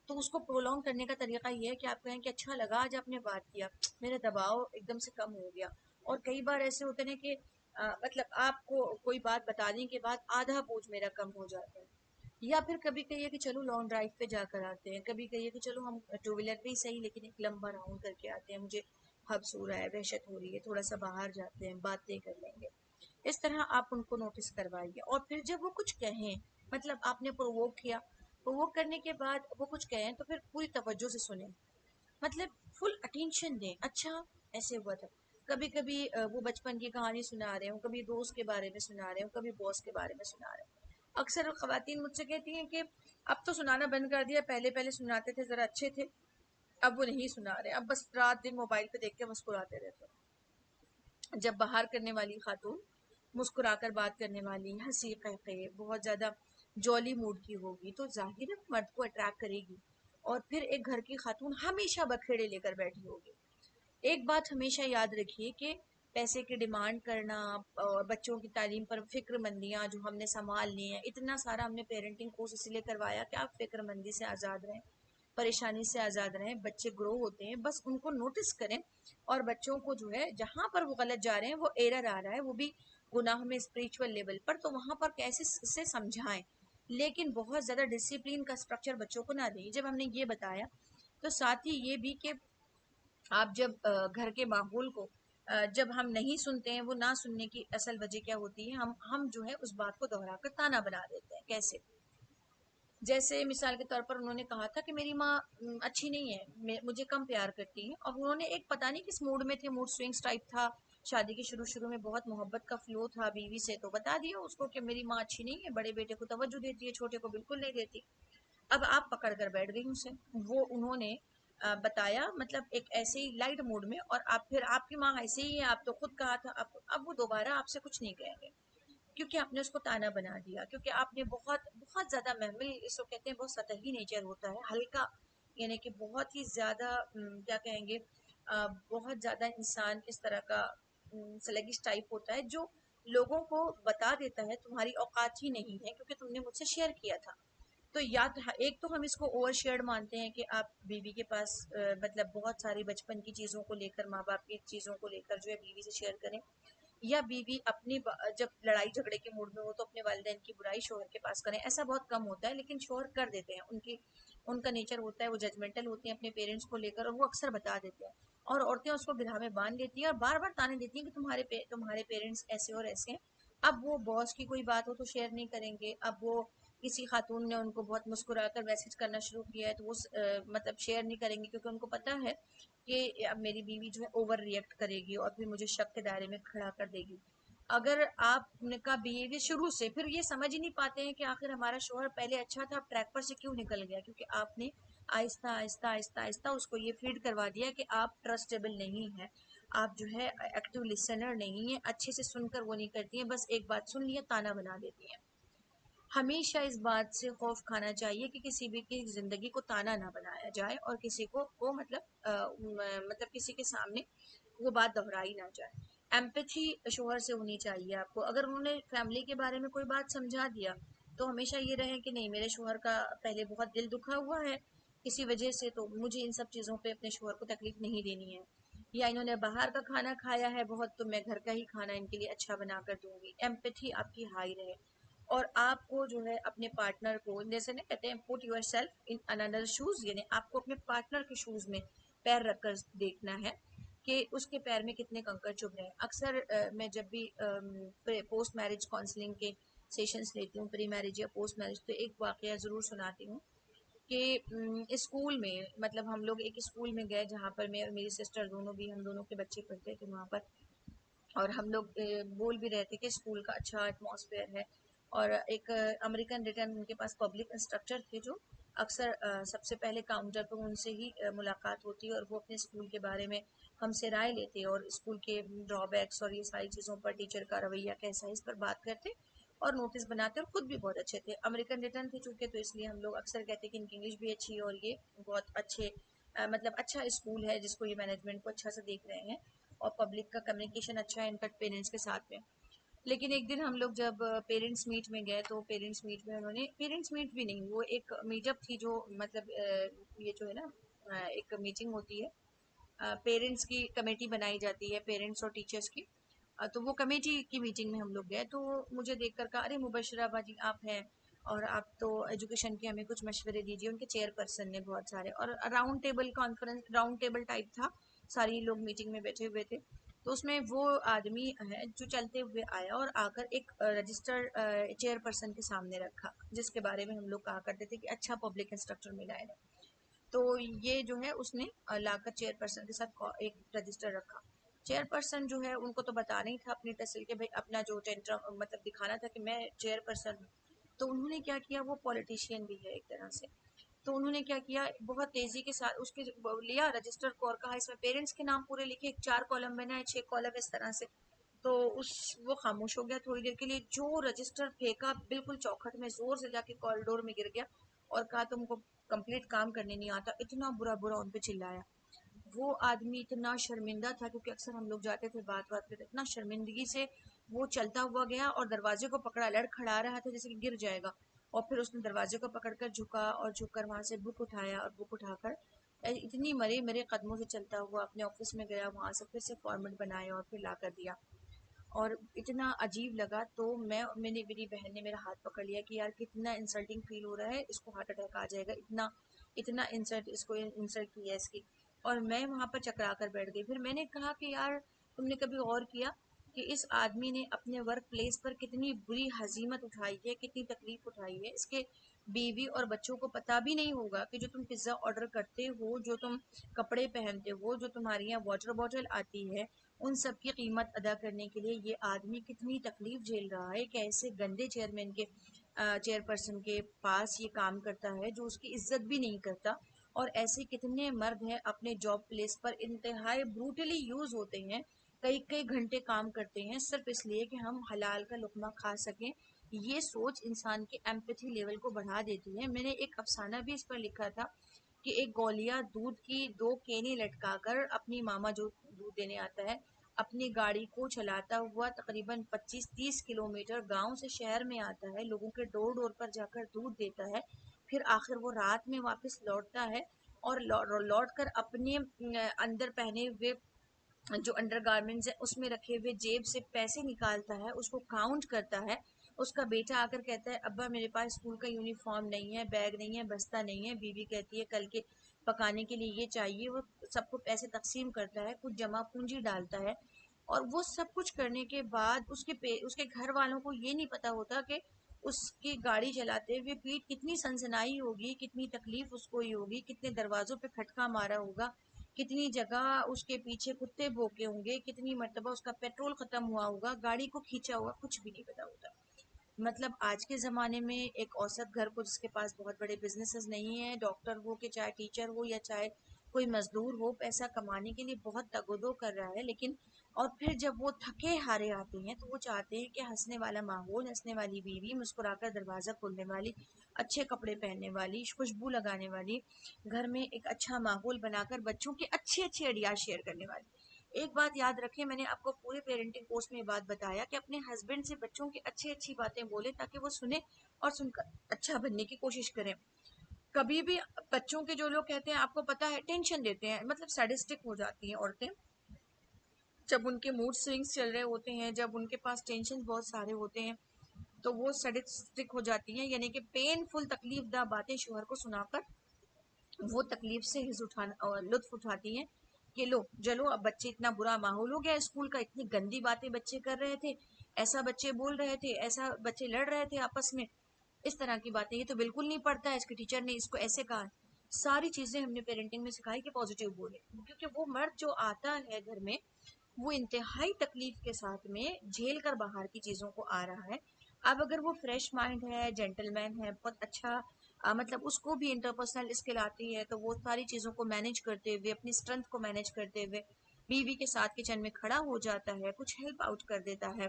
تو اس کو پرولونگ کرنے کا طریقہ یہ ہے کہ آپ کہیں کہ اچھا لگا آج آپ نے بات کیا، میرا دباؤ ایک دم سے کم ہو گیا. اور کئی بار ایسے ہوتے ہیں کہ مطلب آپ کو کوئی بات بتانے کے بعد آدھا بوجھ میرا کم ہو جاتا ہے. یا پھر کبھی کہیے کہ چلو لانگ ڈرائیو پہ جا کر آتے ہیں، کبھی کہیے کہ چلو ہم ٹو ویلر پہ ہی صحیح لیکن ایک لمبا راؤنڈ کر کے آتے ہیں، مجھے حبس ہو رہا ہے، وحشت ہو رہی ہے، تھوڑا سا باہر جاتے ہیں، باتیں کر لیں گے. اس طرح آپ ان کو نوٹس کروائیے. اور پھر جب وہ کچھ کہیں، مطلب آپ نے پرووک کیا، پرووک کرنے کے بعد وہ کچھ کہیں تو پھر پوری توجہ سے سنیں، مطلب فل اٹینشن دیں. اچھا ایسے ہوا تھا. کبھی کبھی وہ بچپن کی کہانی سنا رہے ہوں، کبھی دوست کے بارے میں سنا رہے ہوں، کبھی باس کے بارے میں سنا رہے ہوں. اکثر خواتین مجھ سے کہتی ہیں کہ اب تو سنانا بند کر دیا، پہلے پہلے سناتے تھے ذرا اچھے تھے، اب وہ نہیں سنا رہے، اب بس رات دن موبائل پہ دیکھ کے مسکراتے رہتے ہیں. جب باہر کرنے والی خاتون مسکرا کر بات کرنے والی، ہنسی قہقہے، بہت زیادہ جولی موڈ کی ہوگی تو ظاہر ہے مرد کو اٹریکٹ کرے گی. اور پھر ایک گھر کی خاتون ہمیشہ بکھیڑے لے کر بیٹھی ہوگی. ایک بات ہمیشہ یاد رکھیے کہ پیسے کی ڈیمانڈ کرنا اور بچوں کی تعلیم پر فکر مندیاں جو ہم نے سنبھال لی ہیں، اتنا سارا ہم نے پیرنٹنگ کورس اس لیے کروایا کہ آپ فکر مندی سے آزاد رہیں، پریشانی سے آزاد رہیں. بچے گرو ہوتے ہیں، بس ان کو نوٹس کریں، اور بچوں کو جو ہے جہاں پر وہ غلط جا رہے ہیں، وہ ایرر آ رہا ہے، وہ بھی گناہ میں اسپریچول لیول پر، تو وہاں پر کیسے سے سمجھائیں. لیکن بہت زیادہ ڈسپلین کا اسٹرکچر بچوں کو نہ دیں. جب ہم نے یہ بتایا تو ساتھ ہی یہ بھی کہ آپ جب گھر کے ماحول کو جب ہم نہیں سنتے ہیں، وہ نہ سننے کی اصل وجہ کیا ہوتی ہے، ہم جو ہے اس بات کو دوہرا کر تانا بنا دیتے ہیں. کیسے؟ جیسے مثال کے طور پر انہوں نے کہا تھا کہ میری ماں اچھی نہیں ہے، مجھے کم پیار کرتی ہے، اور انہوں نے ایک پتہ نہیں کس موڈ میں تھے، موڈ سوئنگس ٹائپ تھا، شادی کے شروع میں بہت محبت کا فلو تھا بیوی سے، تو بتا دیا اس کو کہ میری ماں اچھی نہیں ہے، بڑے بیٹے کو توجہ دیتی ہے، چھوٹے کو بالکل نہیں دیتی. اب آپ پکڑ کر بیٹھ گئی ان سے، وہ انہوں نے بتایا مطلب ایک ایسے ہی لائٹ موڈ میں، اور آپ پھر آپ کی ماں ایسے ہی ہے، آپ تو خود کہا تھا. اب وہ دوبارہ آپ سے کچھ نہیں کہیں گے کیونکہ آپ نے اس کو تانا بنا دیا، کیونکہ آپ نے بہت بہت زیادہ محمل، اس کو کہتے ہیں بہت سطحی نیچر ہوتا ہے، ہلکا، یعنی کہ بہت ہی زیادہ کیا کہیں گے، بہت زیادہ انسان اس طرح کا سلیگش ٹائپ ہوتا ہے جو لوگوں کو بتا دیتا ہے تمہاری اوقات ہی نہیں ہے کیونکہ تم نے مجھ سے شیئر کیا تھا. تو یا ایک تو ہم اس کو اوور شیئرڈ مانتے ہیں کہ آپ بیوی کے پاس مطلب بہت ساری بچپن کی چیزوں کو لے کر، ماں باپ کی چیزوں کو لے کر جو ہے بیوی سے شیئر کریں، یا بیوی اپنی جب لڑائی جھگڑے کے موڈ میں ہو تو اپنے والدین کی برائی شوہر کے پاس کریں. ایسا بہت کم ہوتا ہے لیکن شوہر کر دیتے ہیں، ان کا نیچر ہوتا ہے، وہ ججمنٹل ہوتے ہیں اپنے پیرنٹس کو لے کر، اور وہ اکثر بتا دیتے ہیں، اور عورتیں اس کو گرہ میں باندھ دیتی ہیں اور بار بار تانے دیتی ہیں کہ تمہارے پیرنٹس ایسے اور ایسے ہیں. اب وہ باس کی کوئی بات ہو تو شیئر نہیں کریں گے، اب وہ کسی خاتون نے ان کو بہت مسکرا کر میسج کرنا شروع کیا ہے تو وہ مطلب شیئر نہیں کریں گے کیونکہ ان کو پتہ ہے کہ اب میری بیوی جو ہے اوور ریئیکٹ کرے گی اور پھر مجھے شک کے دائرے میں کھڑا کر دے گی. اگر آپ نے کا بیہیویئر شروع سے، پھر یہ سمجھ ہی نہیں پاتے ہیں کہ آخر ہمارا شوہر پہلے اچھا تھا اب ٹریک پر سے کیوں نکل گیا، کیونکہ آپ نے آہستہ آہستہ آہستہ آہستہ اس کو یہ فیڈ کروا دیا کہ آپ ٹرسٹیبل نہیں ہیں، آپ جو ہے ایکٹیو لسنر نہیں ہیں، اچھے سے سن کر وہ نہیں کرتی ہیں، بس ایک بات سن لیا تانا بنا دیتی ہیں. ہمیشہ اس بات سے خوف کھانا چاہیے کہ کسی بھی کی زندگی کو تانا نہ بنایا جائے اور کسی کو مطلب کسی کے سامنے وہ بات دہرائی نہ جائے. ایمپتھی شوہر سے ہونی چاہیے آپ کو. اگر انہوں نے فیملی کے بارے میں کوئی بات سمجھا دیا تو ہمیشہ یہ رہے کہ نہیں میرے شوہر کا پہلے بہت دل دکھا ہوا ہے کسی وجہ سے، تو مجھے ان سب چیزوں پہ اپنے شوہر کو تکلیف نہیں دینی ہے. یا انہوں نے باہر کا کھانا کھایا ہے بہت، تو میں گھر کا ہی کھانا ان کے لیے اچھا بنا کر دوں گی. ایمپتھی آپ کی ہائی رہے. اور آپ کو جو ہے اپنے پارٹنر کو، جیسے نا کہتے ہیں put yourself in another shoes, یعنی آپ کو اپنے پارٹنر کے شوز میں پیر رکھ کر دیکھنا ہے کہ اس کے پیر میں کتنے کنکر چبھ رہے ہیں. اکثر میں جب بھی پوسٹ میرج کاؤنسلنگ کے سیشنز لیتی ہوں، پری میرج یا پوسٹ میرج، تو ایک واقعہ ضرور سناتی ہوں کہ اسکول میں، مطلب ہم لوگ ایک اسکول میں گئے جہاں پر میں اور میری سسٹر دونوں بھی، ہم دونوں کے بچے پڑھتے تھے وہاں پر. اور ہم لوگ بول بھی رہے تھے کہ اسکول کا اچھا ایٹماسفیئر ہے. اور ایک امریکن ریٹرن ان کے پاس پبلک انسٹرکٹر تھے جو اکثر سب سے پہلے کاؤنٹر پہ ان سے ہی ملاقات ہوتی اور وہ اپنے اسکول کے بارے میں ہم سے رائے لیتے اور اسکول کے ڈرا بیکس اور یہ ساری چیزوں پر، ٹیچر کا رویہ کیسا ہے اس پر بات کرتے اور نوٹس بناتے. اور خود بھی بہت اچھے تھے. امریکن ریٹرن تھے چونکہ، تو اس لیے ہم لوگ اکثر کہتے کہ ان کی انگلش بھی اچھی ہے اور یہ بہت اچھے مطلب اچھا اسکول ہے جس کو یہ مینجمنٹ کو اچھا سے دیکھ رہے ہیں اور پبلک کا کمیونیکیشن اچھا ہے ان کا پیرنٹس کے ساتھ میں. لیکن ایک دن ہم لوگ جب پیرنٹس میٹ میں گئے تو پیرنٹس میٹ میں انہوں نے، پیرنٹس میٹ بھی نہیں، وہ ایک میٹ اپ تھی جو مطلب یہ جو ہے نا ایک میٹنگ ہوتی ہے، پیرنٹس کی کمیٹی بنائی جاتی ہے پیرنٹس اور ٹیچرس کی. تو وہ کمیٹی کی میٹنگ میں ہم لوگ گئے تو مجھے دیکھ کر کہا ارے مبشرہ باجی آپ ہیں اور آپ تو ایجوکیشن کے ہمیں کچھ مشورے دیجیے. ان کے چیئر پرسن نے بہت سارے، اور round table conference, round table type تھا، ساری لوگ میٹنگ میں بیٹھے ہوئے تھے. تو اس میں وہ آدمی ہے جو چلتے ہوئے آیا اور آ کر ایک رجسٹر چیئر پرسن کے سامنے رکھا جس کے بارے میں ہم لوگ کہا کرتے تھے کہ اچھا پبلک انسٹرکٹر ملا ہے. تو یہ جو ہے اس نے لا کر چیئر پرسن کے ساتھ ایک رجسٹر رکھا. چیئر پرسن جو ہے ان کو تو بتا نہیں تھا اپنی تحصیل کے بھائی اپنا جو ٹینٹرم مطلب دکھانا تھا کہ میں چیئر پرسن ہوں. تو انہوں نے کیا کیا، وہ پولیٹیشین بھی ہے ایک طرح سے، تو انہوں نے کیا کیا بہت تیزی کے ساتھ اس کے لیا رجسٹر کو اور کہا اس میں پیرنٹس کے نام پورے لکھے، 4 کالم بنا ہے، 6 کالم اس طرح سے. تو وہ خاموش ہو گیا تھوڑی دیر کے لیے. جو رجسٹر پھینکا بالکل چوکھٹ میں زور سے جا کے کوریڈور میں گر گیا اور کہا تم کو کمپلیٹ کام کرنے نہیں آتا. اتنا برا برا ان پہ چلایا. وہ آدمی اتنا شرمندہ تھا کیونکہ اکثر ہم لوگ جاتے تھے بات کرتے، اتنا شرمندگی سے وہ چلتا ہوا گیا اور دروازے کو پکڑا، لڑکھڑا رہا تھا جیسے کہ گر جائے گا. اور پھر اس نے دروازے کو پکڑ کر جھکا اور جھک کر وہاں سے بک اٹھایا اور بک اٹھا کر اتنی میرے قدموں سے چلتا ہوا اپنے آفس میں گیا، وہاں سے پھر سے فارمیٹ بنایا اور پھر لا کر دیا. اور اتنا عجیب لگا. تو میری بہن نے میرا ہاتھ پکڑ لیا کہ یار کتنا انسلٹنگ فیل ہو رہا ہے، اس کو ہارٹ اٹیک آ جائے گا، اتنا انسلٹ اس کو انسلٹ کیا ہے اس کی. اور میں وہاں پر چکرا کر بیٹھ گئی. پھر میں نے کہا کہ یار تم نے کبھی غور کیا کہ اس آدمی نے اپنے ورک پلیس پر کتنی بری ہزیمت اٹھائی ہے، کتنی تکلیف اٹھائی ہے. اس کے بیوی اور بچوں کو پتا بھی نہیں ہوگا کہ جو تم پیزا آرڈر کرتے ہو، جو تم کپڑے پہنتے ہو، جو تمہاری یہاں واٹر بوٹل آتی ہے، ان سب کی قیمت ادا کرنے کے لیے یہ آدمی کتنی تکلیف جھیل رہا ہے کہ ایسے گندے چیئرمین کے چیئر پرسن کے پاس یہ کام کرتا ہے جو اس کی عزت بھی نہیں کرتا. اور ایسے کتنے مرد ہیں اپنے جاب پلیس پر انتہائی بروٹلی یوز ہوتے ہیں، کئی کئی گھنٹے کام کرتے ہیں صرف اس لیے کہ ہم حلال کا لقمہ کھا سکیں. یہ سوچ انسان کے ایمپتھی لیول کو بڑھا دیتی ہے. میں نے ایک افسانہ بھی اس پر لکھا تھا کہ ایک گولیا دودھ کی 2 کینی لٹکا کر اپنی ماما جو دودھ دینے آتا ہے اپنی گاڑی کو چلاتا ہوا تقریباً 25-30 کلومیٹر گاؤں سے شہر میں آتا ہے، لوگوں کے ڈور ڈور پر جا کر دودھ دیتا ہے. پھر آخر وہ رات میں واپس لوٹتا ہے اور لوٹ کر اپنے اندر پہنے ہوئے جو انڈر گارمنٹس ہے اس میں رکھے ہوئے جیب سے پیسے نکالتا ہے، اس کو کاؤنٹ کرتا ہے. اس کا بیٹا آ کر کہتا ہے ابا میرے پاس اسکول کا یونیفارم نہیں ہے، بیگ نہیں ہے، بستہ نہیں ہے. بیوی کہتی ہے کل کے پکانے کے لیے یہ چاہیے. وہ سب کو پیسے تقسیم کرتا ہے، کچھ جمع پونجی ڈالتا ہے. اور وہ سب کچھ کرنے کے بعد اس کے گھر والوں کو یہ نہیں پتا ہوتا کہ اس کی گاڑی چلاتے ہوئے پیٹھ کتنی سنسنائی ہوگی، کتنی تکلیف اس کو ہی ہوگی، کتنے دروازوں پہ کھٹکا مارا ہوگا، کتنی جگہ اس کے پیچھے کتے بھوکے ہوں گے، کتنی مرتبہ اس کا پیٹرول ختم ہوا ہوگا، گاڑی کو کھینچا ہوگا، کچھ بھی نہیں پتا ہوتا. مطلب آج کے زمانے میں ایک اوسط گھر کو جس کے پاس بہت بڑے بزنسز نہیں ہیں، ڈاکٹر ہو کہ چاہے ٹیچر ہو یا چاہے کوئی مزدور ہو، پیسہ کمانے کے لیے بہت تگ و دو کر رہا ہے. لیکن اور پھر جب وہ تھکے ہارے آتے ہیں تو وہ چاہتے ہیں کہ ہنسنے والا ماحول، ہنسنے والی بیوی، مسکرا کر دروازہ کھولنے والی، اچھے کپڑے پہننے والی، خوشبو لگانے والی، گھر میں ایک اچھا ماحول بنا کر بچوں کے اچھے اچھے آئیڈیاز شیئر کرنے والی. ایک بات یاد رکھیں، میں نے آپ کو پورے پیرنٹنگ کورس میں یہ بات بتایا کہ اپنے ہسبینڈ سے بچوں کی اچھی باتیں بولیں تاکہ وہ سنیں اور سن کر اچھا بننے کی کوشش کریں. کبھی بھی بچوں کے جو لوگ کہتے ہیں آپ کو پتا ہے ٹینشن دیتے ہیں، مطلب سیڈسٹک ہو جاتی ہیں عورتیں جب ان کے موڈ سوئنگز چل رہے ہوتے ہیں، جب ان کے پاس ٹینشن بہت سارے ہوتے ہیں تو وہ سیڈسٹک ہو جاتی ہیں، یعنی کہ پین فل تکلیف دہ باتیں شوہر کو سنا کر وہ تکلیف سے لطف اٹھاتی ہیں کہ لو چلو اب بچے اتنا برا ماحول ہو گیا اسکول کا، اتنی گندی باتیں بچے کر رہے تھے، ایسا بچے بول رہے تھے، ایسا بچے لڑ رہے تھے آپس میں، اس طرح کی باتیں، یہ تو بالکل نہیں پڑھتا ہے، اس کے ٹیچر نے اس کو ایسے کہا. ساری چیزیں ہم نے پیرنٹنگ میں سکھائی کہ پازیٹیو بولے، کیونکہ وہ مرد جو آتا ہے گھر میں وہ انتہائی تکلیف کے ساتھ میں جھیل کر باہر کی چیزوں کو آ رہا ہے. اب اگر وہ فریش مائنڈ ہے، جینٹل مین ہے، بہت اچھا مطلب اس کو بھی انٹرپرسنل اسکل آتی ہے تو وہ ساری چیزوں کو مینیج کرتے ہوئے، اپنی اسٹرینتھ کو مینیج کرتے ہوئے بیوی کے ساتھ کچن میں کھڑا ہو جاتا ہے، کچھ ہیلپ آؤٹ کر دیتا ہے،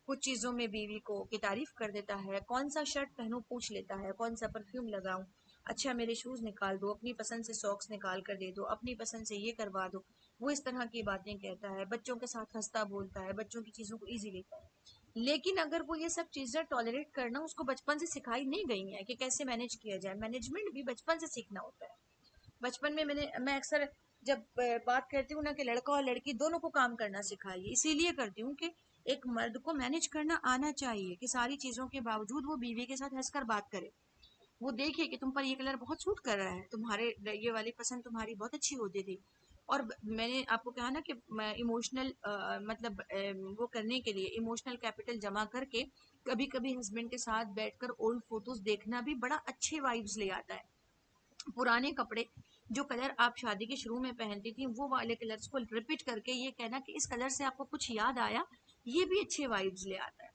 کچھ چیزوں میں بیوی کو کی تعریف کر دیتا ہے، کون سا شرٹ پہنوں پوچھ لیتا ہے، کون سا پرفیوم لگاؤں، اچھا میرے شوز نکال دو، اپنی پسند سے ساکس نکال کر دے دو، اپنی پسند سے یہ کروا دو، وہ اس طرح کی باتیں کہتا ہے، بچوں کے ساتھ ہنستا بولتا ہے، بچوں کی چیزوں کو ایزی لیتا ہے. لیکن اگر وہ یہ سب چیزیں ٹالریٹ کرنا اس کو بچپن سے سکھائی نہیں گئی ہیں کہ کیسے مینیج کیا جائے، مینجمنٹ بھی بچپن سے سیکھنا ہوتا ہے. بچپن میں میں اکثر جب بات کرتی ہوں نا کہ لڑکا اور لڑکی دونوں کو کام کرنا سکھائیے، اسی لیے کرتی ہوں کہ ایک مرد کو مینیج کرنا آنا چاہیے کہ ساری چیزوں کے باوجود وہ بیوی کے ساتھ ہنس کر بات کرے، وہ دیکھے کہ تم پر یہ کلر بہت سوٹ کر رہا ہے، تمہارے یہ والی پسند تمہاری بہت اچھی ہوتی تھی. اور میں نے آپ کو کہا نا کہ ایموشنل مطلب وہ کرنے کے لیے ایموشنل کیپٹل جمع کر کے کبھی کبھی ہسبینڈ کے ساتھ بیٹھ کر اولڈ فوٹوز دیکھنا بھی بڑا اچھے وائبز لے آتا ہے. پرانے کپڑے جو کلر آپ شادی کے شروع میں پہنتی تھی وہ والے کلرز کو ریپیٹ کر کے یہ کہنا کہ اس کلر سے آپ کو کچھ یاد آیا، یہ بھی اچھے وائبز لے آتا ہے.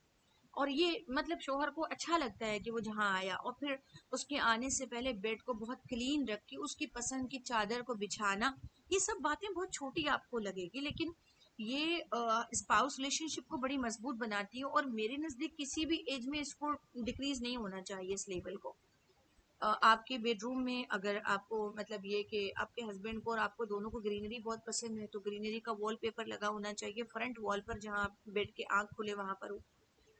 اور یہ مطلب شوہر کو اچھا لگتا ہے کہ وہ جہاں آیا اور پھر اس کے آنے سے پہلے بیڈ کو بہت کلین رکھ کے اس کی پسند کی چادر کو بچھانا، یہ سب باتیں بہت چھوٹی آپ کو لگے گی لیکن یہ اسپاؤس ریلیشن شپ کو بڑی مضبوط بناتی ہے. اور میرے نزدیک کسی بھی ایج میں اس کو ڈکریز نہیں ہونا چاہیے اس لیول کو. آپ کے بیڈ روم میں اگر آپ کو مطلب یہ کہ آپ کے ہسبینڈ کو اور آپ کو دونوں کو گرینری بہت پسند ہے تو گرینری کا وال پیپر لگا ہونا چاہیے فرنٹ وال پر، جہاں بیڈ کے آنکھ کھلے وہاں پر ہو،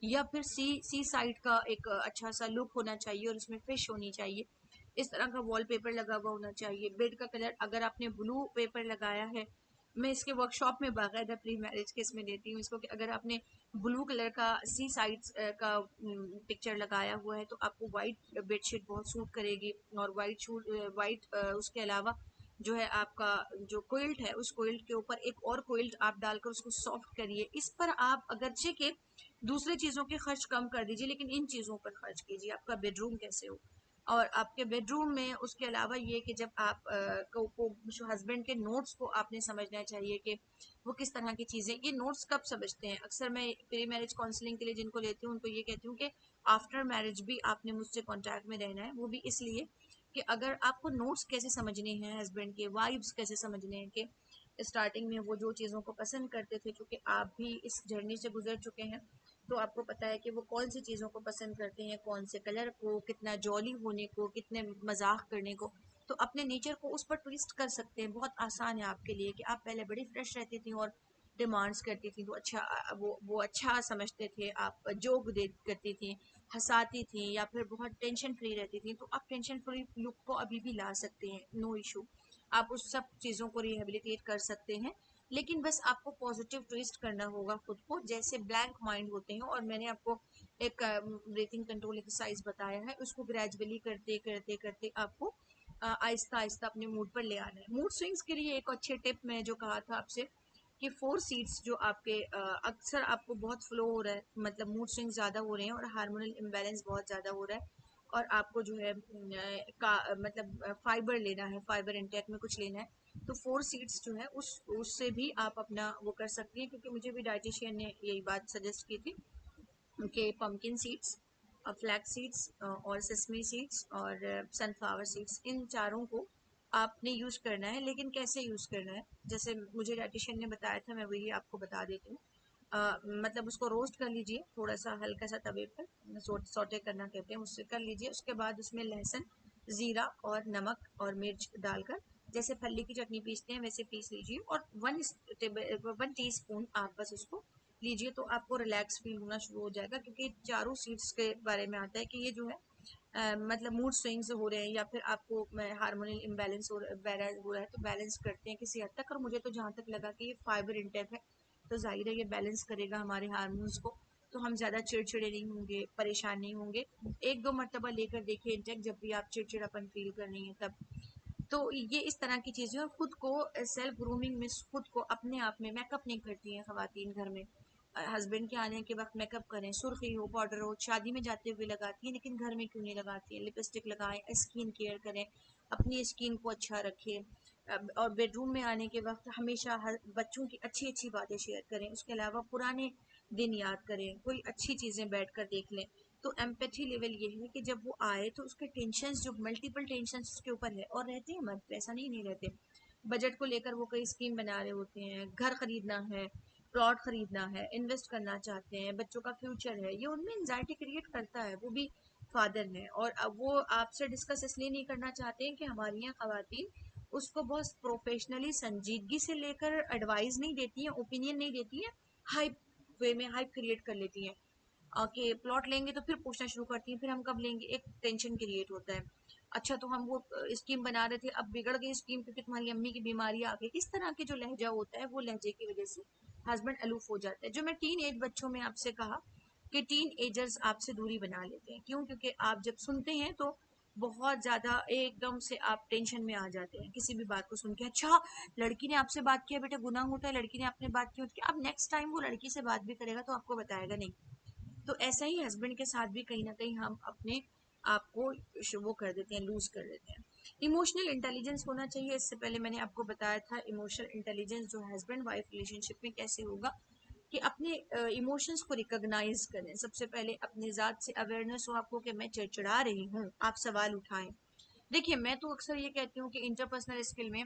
یا پھر سی سائڈ کا ایک اچھا سا لک ہونا چاہیے اور اس میں فش ہونی چاہیے، اس طرح کا وال پیپر لگا ہوا ہونا چاہیے. بیڈ کا کلر اگر آپ نے بلو پیپر لگایا ہے، میں اس کے ورک شاپ میں باقاعدہ پری میرج کے اس میں دیتی ہوں اس کو کہ اگر آپ نے بلو کلر کا سی سائڈ کا پکچر لگایا ہوا ہے تو آپ کو وائٹ بیڈ شیٹ بہت سوٹ کرے گی. اور وائٹ اس کے علاوہ جو ہے آپ کا جو کوئلٹ ہے اس کوئلٹ کے اوپر ایک اور کوئلٹ آپ ڈال کر اس کو سافٹ کریے. اس پر آپ اگرچہ کہ دوسرے چیزوں کے خرچ کم کر دیجیے لیکن ان چیزوں پر خرچ کیجیے. آپ کا بیڈ روم کیسے ہو، اور آپ کے بیڈ روم میں اس کے علاوہ یہ کہ جب آپ کو ہسبینڈ کے نوٹس کو آپ نے سمجھنا چاہیے کہ وہ کس طرح کی چیزیں، یہ نوٹس کب سمجھتے ہیں. اکثر میں پری میرج کاؤنسلنگ کے لیے جن کو لیتی ہوں ان کو یہ کہتی ہوں کہ آفٹر میرج بھی آپ نے مجھ سے کانٹیکٹ میں رہنا ہے، وہ بھی اس لیے کہ اگر آپ کو نوٹس کیسے سمجھنے ہیں ہسبینڈ کے، وائبس کیسے سمجھنے ہیں کہ اسٹارٹنگ میں وہ جو چیزوں کو پسند کرتے تھے، چونکہ آپ بھی اس جرنی سے گزر چکے ہیں تو آپ کو پتا ہے کہ وہ کون سی چیزوں کو پسند کرتے ہیں، کون سے کلر کو، کتنا جولی ہونے کو، کتنے مذاق کرنے کو، تو اپنے نیچر کو اس پر ٹویسٹ کر سکتے ہیں. بہت آسان ہے آپ کے لیے کہ آپ پہلے بڑی فریش رہتی تھیں اور ڈیمانڈس کرتی تھیں تو اچھا وہ اچھا سمجھتے تھے، آپ جوک کرتی تھیں، ہنساتی تھیں، یا پھر بہت ٹینشن فری رہتی تھیں، تو آپ ٹینشن فری لک کو ابھی بھی لا سکتے ہیں، نو ایشو. آپ اس سب چیزوں کو ریہیبلیٹیٹ کر سکتے ہیں لیکن بس آپ کو پازیٹیو ٹویسٹ کرنا ہوگا خود کو. جیسے بلینک مائنڈ ہوتے ہیں، اور میں نے آپ کو ایک بریتھنگ کنٹرول ایکسرسائز بتایا ہے، اس کو گریجولی کرتے کرتے کرتے آپ کو آہستہ آہستہ اپنے موڈ پر لے آنا ہے. موڈ سوئنگس کے لیے ایک اچھے ٹپ میں جو کہا تھا آپ سے کہ 4 سیٹس جو آپ کے اکثر آپ کو بہت فلو ہو رہا ہے، مطلب موڈ سوئنگ زیادہ ہو رہے ہیں اور ہارمونل امبیلنس بہت زیادہ ہو رہا ہے، اور آپ کو جو ہے مطلب فائبر لینا ہے، فائبر انٹیک میں کچھ لینا ہے، تو 4 سیڈس جو ہے اس سے بھی آپ اپنا وہ کر سکتی ہیں. کیونکہ مجھے بھی ڈائٹیشین نے یہی بات سجیسٹ کی تھی کہ پمکن سیڈس، فلیکس سیڈس اور سیسمی سیڈس اور سن فلاور سیڈس، ان چاروں کو آپ نے یوز کرنا ہے. لیکن کیسے یوز کرنا ہے، جیسے مجھے ڈائٹیشین نے بتایا تھا میں وہی آپ کو بتا دیتی ہوں. مطلب اس کو روسٹ کر لیجئے تھوڑا سا ہلکا سا توے پر، سوٹے کرنا کہتے ہیں، اس سے کر لیجئے. اس کے بعد اس میں لہسن، زیرہ اور نمک اور مرچ ڈال کر جیسے پھلی کی چٹنی پیستے ہیں ویسے پیس لیجیے، اور 1 ٹی اسپون آپ بس اس کو لیجیے، تو آپ کو ریلیکس فیل ہونا شروع ہو جائے گا، کیونکہ چاروں سیڈس کے بارے میں آتا ہے کہ یہ جو ہے مطلب موڈ سوئنگز ہو رہے ہیں یا پھر آپ کو ہارمونل امبیلنس ہو رہا ہے، تو بیلنس کرتے ہیں کسی حد تک. اور مجھے تو جہاں تک لگا کہ یہ فائبر انٹیک ہے تو ظاہر ہے یہ بیلنس کرے گا ہمارے ہارمونس کو، تو ہم زیادہ چڑچڑے نہیں ہوں گے، پریشان نہیں ہوں گے. 1-2 مرتبہ لے کر دیکھیے انٹیک، جب بھی آپ چڑچڑاپن فیل کر رہی ہیں تب. تو یہ اس طرح کی چیزیں، اور خود کو سیلف گرومنگ میں خود کو اپنے آپ میں میک اپ نہیں کرتی ہیں خواتین گھر میں. ہسبینڈ کے آنے کے وقت میک اپ کریں، سرخی ہو، پاؤڈر ہو، شادی میں جاتے ہوئے لگاتی ہیں لیکن گھر میں کیوں نہیں لگاتی ہیں. لپسٹک لگائیں، اسکن کیئر کریں، اپنی اسکن کو اچھا رکھیں. اور بیڈ روم میں آنے کے وقت ہمیشہ بچوں کی اچھی اچھی باتیں شیئر کریں. اس کے علاوہ پرانے دن یاد کریں، کوئی اچھی چیزیں بیٹھ کر دیکھ لیں. تو ایمپیتھی لیول یہ ہے کہ جب وہ آئے تو اس کے ٹینشنز جو ملٹیپل ٹینشنز اس کے اوپر ہے، اور رہتے ہیں مرد ایسا نہیں رہتے. بجٹ کو لے کر وہ کئی اسکیم بنا رہے ہوتے ہیں، گھر خریدنا ہے، پلاٹ خریدنا ہے، انویسٹ کرنا چاہتے ہیں، بچوں کا فیوچر ہے. یہ ان میں انزائٹی کریٹ کرتا ہے. وہ بھی فادر ہیں، اور اب وہ آپ سے ڈسکس اس لیے نہیں کرنا چاہتے ہیں کہ ہماری یہاں خواتین اس کو بہت پروفیشنلی سنجیدگی سے لے کر ایڈوائز نہیں دیتی ہیں، اوپینین نہیں دیتی ہیں، ہائپ وے میں ہائپ کریٹ کر لیتی ہیں کہ پلاٹ لیں گے تو پھر پوچھنا شروع کرتی ہیں پھر ہم کب لیں گے. ایک ٹینشن کریٹ ہوتا ہے. اچھا تو ہم وہ اسکیم بنا رہے تھے، اب بگڑ گئی اسکیم کیونکہ تمہاری امی کی بیماری آ گئی. اس طرح کے جو لہجہ ہوتا ہے وہ لہجے کی وجہ سے ہسبینڈ الوف ہو جاتا ہے. جو میں ٹین ایج بچوں میں آپ سے کہا کہ ٹین ایجرز آپ سے دوری بنا لیتے ہیں. کیوں؟ کیونکہ آپ جب سنتے ہیں تو بہت زیادہ ایک دم سے آپ ٹینشن میں آ جاتے ہیں کسی بھی بات کو سن کے. اچھا لڑکی نے آپ سے بات کیا، بیٹا گناہ ہوتا ہے لڑکی نے آپ نے بات کی ہوتی ہے. اب نیکسٹ ٹائم وہ لڑکی سے بات بھی کرے گا تو آپ کو بتائے گا نہیں. تو ایسا ہی ہسبینڈ کے ساتھ بھی کہیں نہ کہیں ہم اپنے آپ کو وہ کر دیتے ہیں، لوز کر دیتے ہیں. ایموشنل انٹیلیجنس ہونا چاہیے. اس سے پہلے میں نے آپ کو بتایا تھا ایموشنل انٹیلیجنس جو ہسبینڈ وائف ریلیشن شپ میں کیسے ہوگا، کہ اپنے ایموشنس کو ریکگنائز کریں. سب سے پہلے اپنی ذات سے اویئرنیس ہو آپ کو کہ میں چڑچڑا رہی ہوں، آپ سوال اٹھائیں. دیکھیے میں تو اکثر یہ کہتی ہوں کہ انٹرپرسنل اسکل میں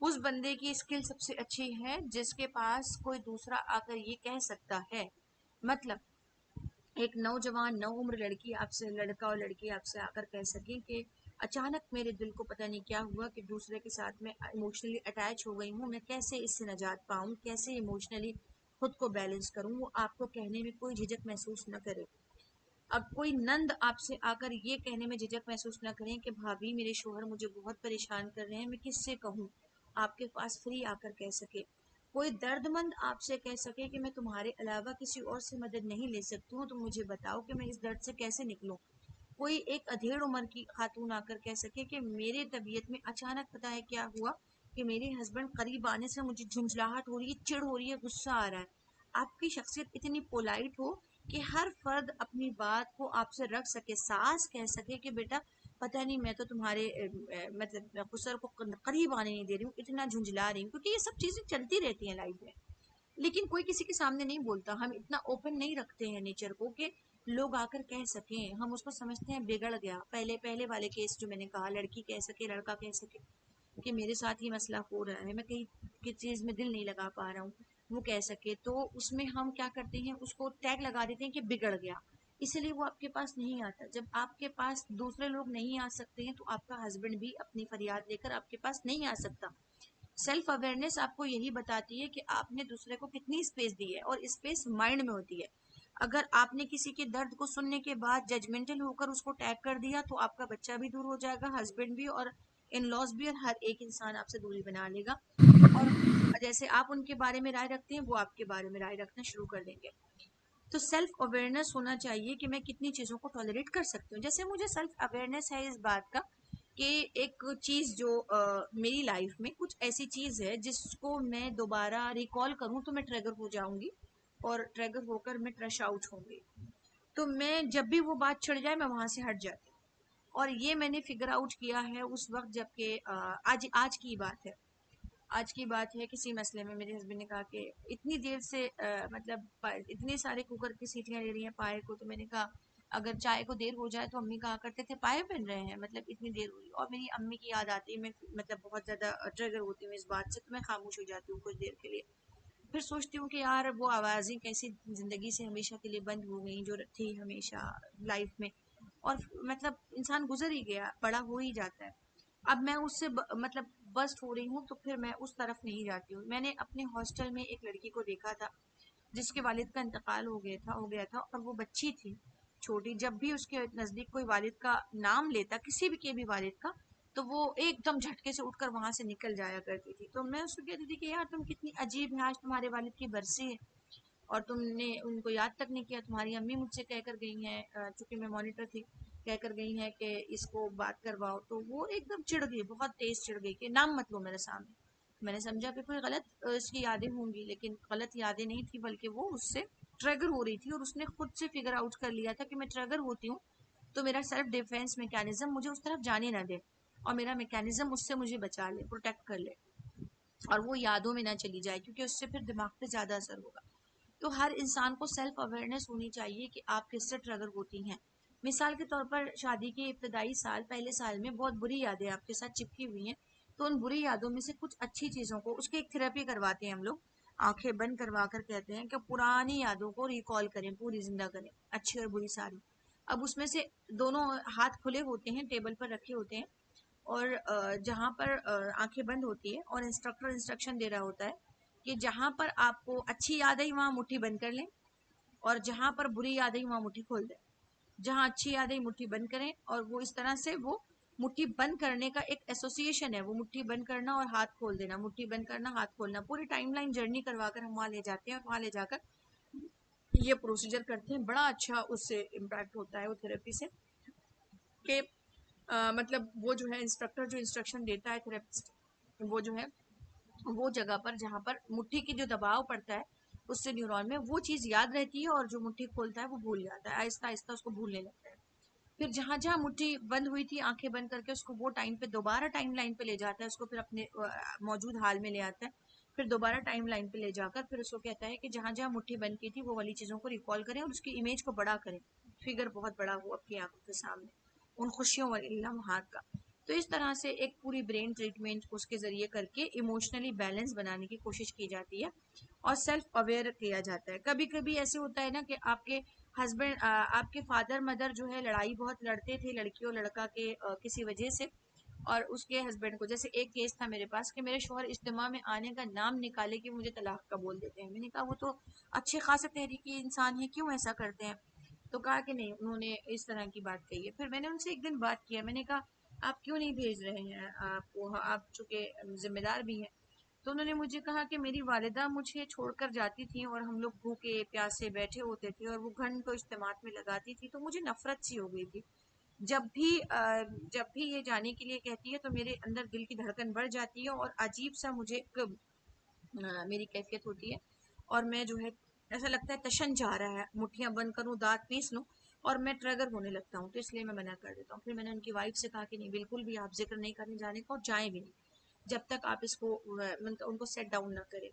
اس بندے کی اسکل سب سے اچھی ہے جس کے پاس کوئی دوسرا آ کر یہ کہہ سکتا ہے. مطلب ایک نوجوان نو عمر لڑکی آپ سے، لڑکا اور لڑکی آپ سے آ کر کہہ سکیں کہ اچانک میرے دل کو پتہ نہیں کیا ہوا کہ دوسرے کے ساتھ میں ایموشنلی اٹیچ ہو گئی ہوں، میں کیسے اس سے نجات پاؤں، کیسے ایموشنلی خود کو بیلنس کروں. وہ آپ کو کہنے میں کوئی جھجک محسوس نہ کرے. اب کوئی نند آپ سے آ کر یہ کہنے میں جھجک محسوس نہ کریں کہ بھابھی میرے شوہر مجھے بہت پریشان کر رہے ہیں، میں کس سے کہوں. آپ کے پاس فری آ کر کہہ سکے. کوئی درد مند آپ سے کہہ سکے کہ میں تمہارے علاوہ کسی اور سے مدد نہیں لے سکتی ہوں، تو مجھے بتاؤ کہ میں اس درد سے کیسے نکلوں. کوئی ایک ادھیڑ عمر کی خاتون آ کر کہہ سکے کہ میرے طبیعت میں اچانک پتہ ہے کیا ہوا کہ میرے ہسبینڈ قریب آنے سے مجھے جھنجھلاہٹ ہو رہی ہے، چڑ ہو رہی ہے، غصہ آ رہا ہے. آپ کی شخصیت اتنی پولائٹ ہو کہ ہر فرد اپنی بات کو آپ سے رکھ سکے. ساس کہہ سکے کہ بیٹا پتہ نہیں میں تو تمہارے مطلب خسر کو قریب آنے نہیں دے رہی ہوں، اتنا جھنجلا رہی ہوں. کیونکہ یہ سب چیزیں چلتی رہتی ہیں لائف میں، لیکن کوئی کسی کے سامنے نہیں بولتا. ہم اتنا اوپن نہیں رکھتے ہیں نیچر کو کہ لوگ آ کر کہہ سکیں. ہم اس کو سمجھتے ہیں بگڑ گیا. پہلے والے کیس جو میں نے کہا، لڑکی کہہ سکے، لڑکا کہہ سکے کہ میرے ساتھ ہی مسئلہ ہو رہا ہے، میں کہیں کسی چیز میں دل نہیں لگا پا رہا ہوں، وہ کہہ سکے. تو اس میں ہم کیا کرتے ہیں، اس کو ٹیگ لگا دیتے ہیں کہ بگڑ گیا، اسی لیے وہ آپ کے پاس نہیں آتا. جب آپ کے پاس دوسرے لوگ نہیں آ سکتے ہیں تو آپ کا ہسبینڈ بھی اپنی فریاد لے کر آپ کے پاس نہیں آ سکتا. سیلف اویئرنیس آپ کو یہی بتاتی ہے کہ آپ نے دوسرے کو کتنی اسپیس دی ہے، اور اسپیس مائنڈ میں ہوتی ہے. اگر آپ نے کسی کے درد کو سننے کے بعد ججمنٹل ہو کر اس کو ٹیگ کر دیا تو آپ کا بچہ بھی دور ہو جائے گا، ہسبینڈ بھی، اور ان لاس بھی، اور ہر ایک انسان آپ سے دوری بنا لے گا. اور جیسے آپ ان کے بارے میں رائے رکھتے ہیں وہ آپ کے بارے میں رائے رکھنا شروع کر دیں گے. تو سیلف اویئرنیس ہونا چاہیے کہ میں کتنی چیزوں کو ٹالریٹ کر سکتی ہوں. جیسے مجھے سیلف اویئرنیس ہے اس بات کا کہ ایک چیز جو میری لائف میں کچھ ایسی چیز ہے جس کو میں دوبارہ ریکال کروں تو میں ٹریگر ہو جاؤں گی، اور ٹریگر ہو کر میں ٹریش آؤٹ ہوں گی. تو میں جب بھی وہ بات چھڑ جائے میں وہاں سے ہٹ جاتی ہوں. اور یہ میں نے فگر آؤٹ کیا ہے اس وقت جب کہ آج کی بات ہے. آج کی بات ہے، کسی مسئلے میں میرے ہسبینڈ نے کہا کہ اتنی دیر سے مطلب اتنے سارے کوکر کی سیٹیاں لے رہی ہیں پائے کو. تو میں نے کہا اگر چائے کو دیر ہو جائے تو امی کہا کرتے تھے پائے بن رہے ہیں، مطلب اتنی دیر ہوئی. اور میری امی کی یاد آتی ہے، میں مطلب بہت زیادہ ٹریگر ہوتی ہوں اس بات سے، تو میں خاموش ہو جاتی ہوں کچھ دیر کے لیے. پھر سوچتی ہوں کہ یار وہ آوازیں کیسی زندگی سے ہمیشہ کے لیے بند ہو گئیں جو تھی ہمیشہ لائف میں. اور مطلب انسان گزر ہی گیا، بڑا ہو ہی جاتا ہے. اب میں اس سے مطلب بسٹ ہو رہی ہوں تو پھر میں اس طرف نہیں جاتی ہوں. میں نے اپنے ہاسٹل میں ایک لڑکی کو دیکھا تھا جس کے والد کا انتقال ہو گیا تھا اور وہ بچی تھی چھوٹی. جب بھی اس کے نزدیک کوئی والد کا نام لیتا کسی بھی کے بھی والد کا تو وہ ایک دم جھٹکے سے اٹھ کر وہاں سے نکل جایا کرتی تھی. تو میں اس کو کہتی تھی کہ یار تم کتنی عجیب ہے, آج تمہارے والد کی برسی ہے اور تم نے ان کو یاد تک نہیں کیا. تمہاری امی مجھ سے کہہ کر گئی ہیں, چونکہ میں مانیٹر تھی, کہہ کر گئی ہیں کہ اس کو بات کرواؤ. تو وہ ایک دم چڑ گئی, بہت تیز چڑ گئی کہ نام مت لو میرے سامنے. میں نے سمجھا کہ کوئی غلط اس کی یادیں ہوں گی, لیکن غلط یادیں نہیں تھی بلکہ وہ اس سے ٹریگر ہو رہی تھی اور اس نے خود سے فگر آؤٹ کر لیا تھا کہ میں ٹریگر ہوتی ہوں تو میرا سیلف ڈیفینس میکینزم مجھے اس طرف جانے نہ دے اور میرا میکینزم اس سے مجھے بچا لے, پروٹیکٹ کر لے اور وہ یادوں میں نہ چلی جائے, کیونکہ اس سے پھر دماغ پہ زیادہ اثر ہوگا. تو ہر انسان کو سیلف اویئرنیس ہونی چاہیے کہ آپ کس سے ٹریگر ہوتی ہیں. مثال کے طور پر شادی کے ابتدائی سال, پہلے سال میں بہت بری یادیں آپ کے ساتھ چپکی ہوئی ہیں, تو ان بری یادوں میں سے کچھ اچھی چیزوں کو, اس کی ایک تھراپی کرواتے ہیں ہم لوگ, آنکھیں بند کروا کر کہتے ہیں کہ پرانی یادوں کو ریکال کریں, پوری زندہ کریں, اچھی اور بری ساری. اب اس میں سے دونوں ہاتھ کھلے ہوتے ہیں, ٹیبل پر رکھے ہوتے ہیں اور جہاں پر آنکھیں بند ہوتی ہے اور انسٹرکٹر انسٹرکشن دے رہا ہوتا ہے کہ جہاں پر آپ کو اچھی یاد ہے وہاں مٹھی بند کر لیں اور جہاں پر بری یاد ہے وہاں مٹھی کھول دیں. جہاں اچھی یاد ہے مٹھی بند کریں, اور وہ اس طرح سے وہ مٹھی بند کرنے کا ایک ایسوسیشن ہے, وہ مٹھی بند کرنا اور ہاتھ کھول دینا, مٹھی بند کرنا ہاتھ کھولنا, پوری ٹائم لائن جرنی کروا کر ہم وہاں لے جاتے ہیں اور وہاں لے جا کر یہ پروسیجر کرتے ہیں. بڑا اچھا اس سے امپیکٹ ہوتا ہے وہ تھراپی سے, کہ مطلب وہ جو ہے انسٹرکٹر جو انسٹرکشن دیتا ہے تھراپسٹ, وہ جو ہے وہ جگہ پر جہاں پر مٹھی کی جو دباؤ پڑتا ہے اس سے نیورون میں وہ چیز یاد رہتی ہے اور جو مٹھی کھولتا ہے وہ بھول جاتا ہے, آہستہ آہستہ اس کو بھولنے لگتا ہے. پھر جہاں جہاں مٹھی بند ہوئی تھی آنکھیں بند کر کے اس کو وہ ٹائم پہ دوبارہ ٹائم لائن پہ لے جاتا ہے, اس کو پھر اپنے موجود حال میں لے آتا ہے, پھر دوبارہ ٹائم لائن پہ لے جا کر پھر اس کو کہتا ہے کہ جہاں جہاں مٹھی بند کی تھی وہ والی چیزوں کو ریکال کریں اور اس کی امیج کو بڑا کریں, فگر بہت بڑا ہو اپنی آنکھوں کے سامنے ان خوشیوں والی لمحات کا. تو اس طرح سے ایک پوری برین ٹریٹمنٹ اس کے ذریعے کر کے ایموشنلی بیلنس بنانے کی کوشش کی جاتی ہے اور سیلف اویئر کیا جاتا ہے. کبھی کبھی ایسے ہوتا ہے نا کہ آپ کے ہسبینڈ, آپ کے فادر مدر جو ہے لڑائی بہت لڑتے تھے لڑکی اور لڑکا کے کسی وجہ سے, اور اس کے ہسبینڈ کو, جیسے ایک کیس تھا میرے پاس کہ میرے شوہر اجتماع میں آنے کا نام نکالے کہ مجھے طلاق کا بول دیتے ہیں. میں نے کہا وہ تو اچھے خاصے تحریکی انسان ہیں, کیوں ایسا کرتے ہیں؟ تو کہا کہ نہیں, انہوں نے اس طرح کی بات کہی ہے. پھر میں نے ان سے ایک دن بات کیا, میں نے کہا آپ کیوں نہیں بھیج رہے ہیں آپ کو, آپ چونکہ ذمہ دار بھی ہیں. تو انہوں نے مجھے کہا کہ میری والدہ مجھے چھوڑ کر جاتی تھیں اور ہم لوگ بھوکے پیاسے بیٹھے ہوتے تھے اور وہ گھن کو اجتماع میں لگاتی تھی, تو مجھے نفرت سی ہو گئی تھی. جب بھی یہ جانے کے لیے کہتی ہے تو میرے اندر دل کی دھڑکن بڑھ جاتی ہے اور عجیب سا مجھے میری کیفیت ہوتی ہے اور میں جو ہے ایسا لگتا ہے تشن جا رہا ہے, مٹھیاں بند کروں, دانت پیس لوں اور میں ٹریگر ہونے لگتا ہوں. تو اس لیے میں منع کر دیتا ہوں. پھر میں نے ان کی وائف سے کہا کہ نہیں, بالکل بھی آپ ذکر نہیں کرنے جانے کا اور جائیں بھی نہیں جب تک آپ اس کو ان کو سیٹ ڈاؤن نہ کریں.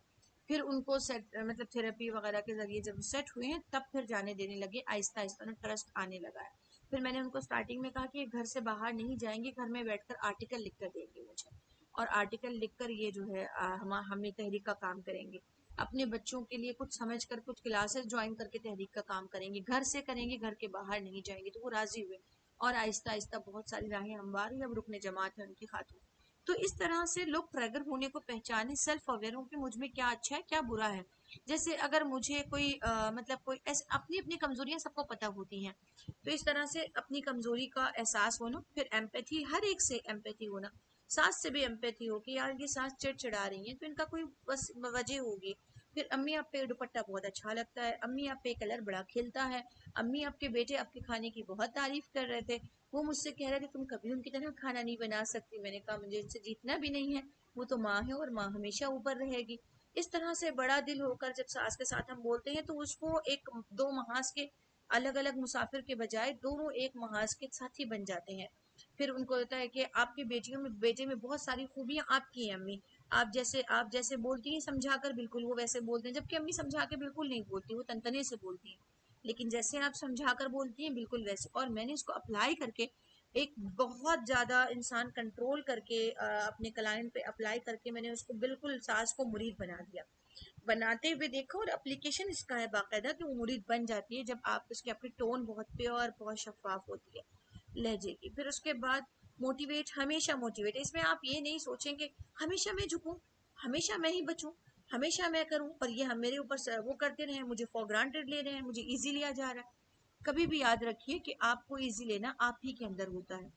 پھر ان کو سیٹ مطلب تھراپی وغیرہ کے ذریعے جب سیٹ ہوئے ہیں تب پھر جانے دینے لگے, آہستہ آہستہ انہیں ٹرسٹ آنے لگا ہے. پھر میں نے ان کو اسٹارٹنگ میں کہا کہ گھر سے باہر نہیں جائیں گے, گھر میں بیٹھ کر آرٹیکل لکھ کر دیں گے مجھے, اور آرٹیکل لکھ کر یہ جو ہے ہم تحریک کا کام کریں گے. اپنے بچوں کے لیے کچھ سمجھ کر کچھ کلاسز جوائن کر کے تحریک کا کام کریں گے, گھر سے کریں گے, گھر کے باہر نہیں جائیں گے. تو وہ راضی ہوئے اور آہستہ آہستہ بہت ساری راہیں ہموار ہوئی, اب رکن جماعت ہے ان کی خاتون. تو اس طرح سے لوگ ٹریگر ہونے کو پہچانے, سیلف اویئر ہوں کہ مجھ میں کیا اچھا ہے کیا برا ہے. جیسے اگر مجھے کوئی مطلب کوئی ایسے اپنی اپنی کمزوریاں سب کو پتہ ہوتی ہیں, تو اس طرح سے اپنی کمزوری کا احساس ہونا, پھر ایمپیتھی, ہر ایک سے ایمپیتھی ہونا, ساس سے بھی ایمپیتھی ہو کہ یار یہ ساس چڑ چڑا رہی ہیں تو ان کا کوئی بس وجہ ہوگی. پھر امی آپ پہ دوپٹہ بہت اچھا لگتا ہے, امی آپ پہ کلر بڑا کھلتا ہے, امی آپ کے بیٹے آپ کے کھانے کی بہت تعریف کر رہے تھے, وہ مجھ سے کہہ رہے تھے تم کبھی ان کی طرح کھانا نہیں بنا سکتی. میں نے کہا مجھے ان سے جیتنا بھی نہیں ہے, وہ تو ماں ہے اور ماں ہمیشہ اوپر رہے گی. اس طرح سے بڑا دل ہو کر جب ساس کے ساتھ ہم بولتے ہیں تو اس کو ایک دو محاذ کے الگ الگ مسافر کے بجائے دونوں ایک محاذ کے ساتھی بن جاتے ہیں. پھر ان کو ہوتا ہے کہ آپ کی بیٹے میں بہت ساری خوبیاں آپ کی ہیں امی, آپ جیسے بولتی ہیں سمجھا کر بالکل وہ ویسے بولتے ہیں, جبکہ امی سمجھا کے بالکل نہیں بولتی, وہ تنتنے سے بولتی ہیں, لیکن جیسے آپ سمجھا کر بولتی ہیں بالکل ویسے. اور میں نے اس کو اپلائی کر کے ایک بہت زیادہ انسان کنٹرول کر کے اپنے کلائنٹ پہ اپلائی کر کے میں نے اس کو بالکل ساس کو مرید بنا دیا, بناتے ہوئے دیکھو. اور اپلیکیشن اس کا ہے باقاعدہ کہ وہ مرید بن جاتی ہے جب آپ اس کی اپنی ٹون بہت پیور بہت شفاف ہوتی ہے لہجے کی. پھر اس کے بعد موٹیویٹ، ہمیشہ موٹیویٹ. اس میں آپ یہ نہیں سوچیں کہ ہمیشہ میں جھکوں، ہمیشہ میں ہی بچوں، ہمیشہ میں کروں، اور یہ میرے اوپر وہ کرتے رہے، مجھے فور گرانٹیڈ لے رہے ہیں، مجھے ایزی لیا جا رہا ہے. کبھی بھی یاد رکھیے کہ آپ کو ایزی لینا آپ ہی کے اندر ہوتا ہے.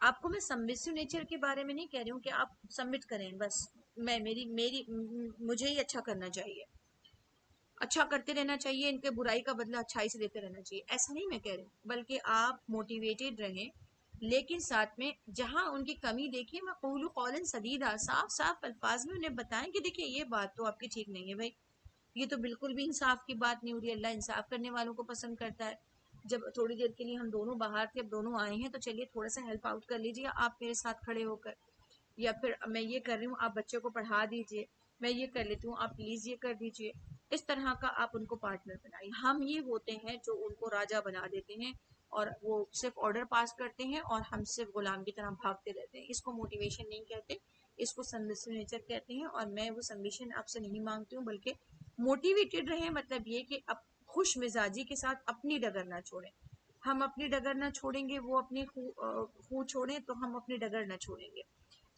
آپ کو میں سبمسو نیچر کے بارے میں نہیں کہہ رہی ہوں کہ آپ سبمٹ کریں بس، مجھے ہی اچھا کرنا چاہیے، اچھا کرتے رہنا چاہیے، ان کے برائی کا بدلہ اچھائی سے دیتے رہنا چاہیے، ایسا نہیں میں کہہ رہی ہوں. بلکہ آپ موٹیویٹڈ رہیں، لیکن ساتھ میں جہاں ان کی کمی دیکھیے، میں قولوا قولا سدیدا، صاف صاف الفاظ میں انہیں بتائیں کہ دیکھیں یہ بات تو آپ کی ٹھیک نہیں ہے بھائی، یہ تو بالکل بھی انصاف کی بات نہیں ہو رہی. اللہ انصاف کرنے والوں کو پسند کرتا ہے. جب تھوڑی دیر کے لیے ہم دونوں باہر تھے، اب دونوں آئے ہیں، تو چلیے تھوڑا سا ہیلپ آؤٹ کر لیجیے آپ میرے ساتھ کھڑے ہو کر، یا پھر میں یہ کر رہی ہوں آپ بچے کو پڑھا دیجیے، میں یہ کر لیتی ہوں آپ پلیز یہ کر دیجیے. اس طرح کا آپ ان کو پارٹنر بنائیے. ہم یہ ہوتے ہیں جو ان کو راجا بنا دیتے ہیں، اور وہ صرف آرڈر پاس کرتے ہیں اور ہم صرف غلام کی طرح بھاگتے رہتے ہیں. اس کو موٹیویشن نہیں کہتے، اس کو سبمسو نیچر کہتے ہیں. اور میں وہ سبمیشن آپ سے نہیں مانگتی ہوں، بلکہ موٹیویٹڈ رہیں، مطلب یہ کہ اب خوش مزاجی کے ساتھ اپنی ڈگر نہ چھوڑیں. ہم اپنی ڈگر نہ چھوڑیں گے، وہ اپنی خو چھوڑیں تو ہم اپنی ڈگر نہ چھوڑیں گے.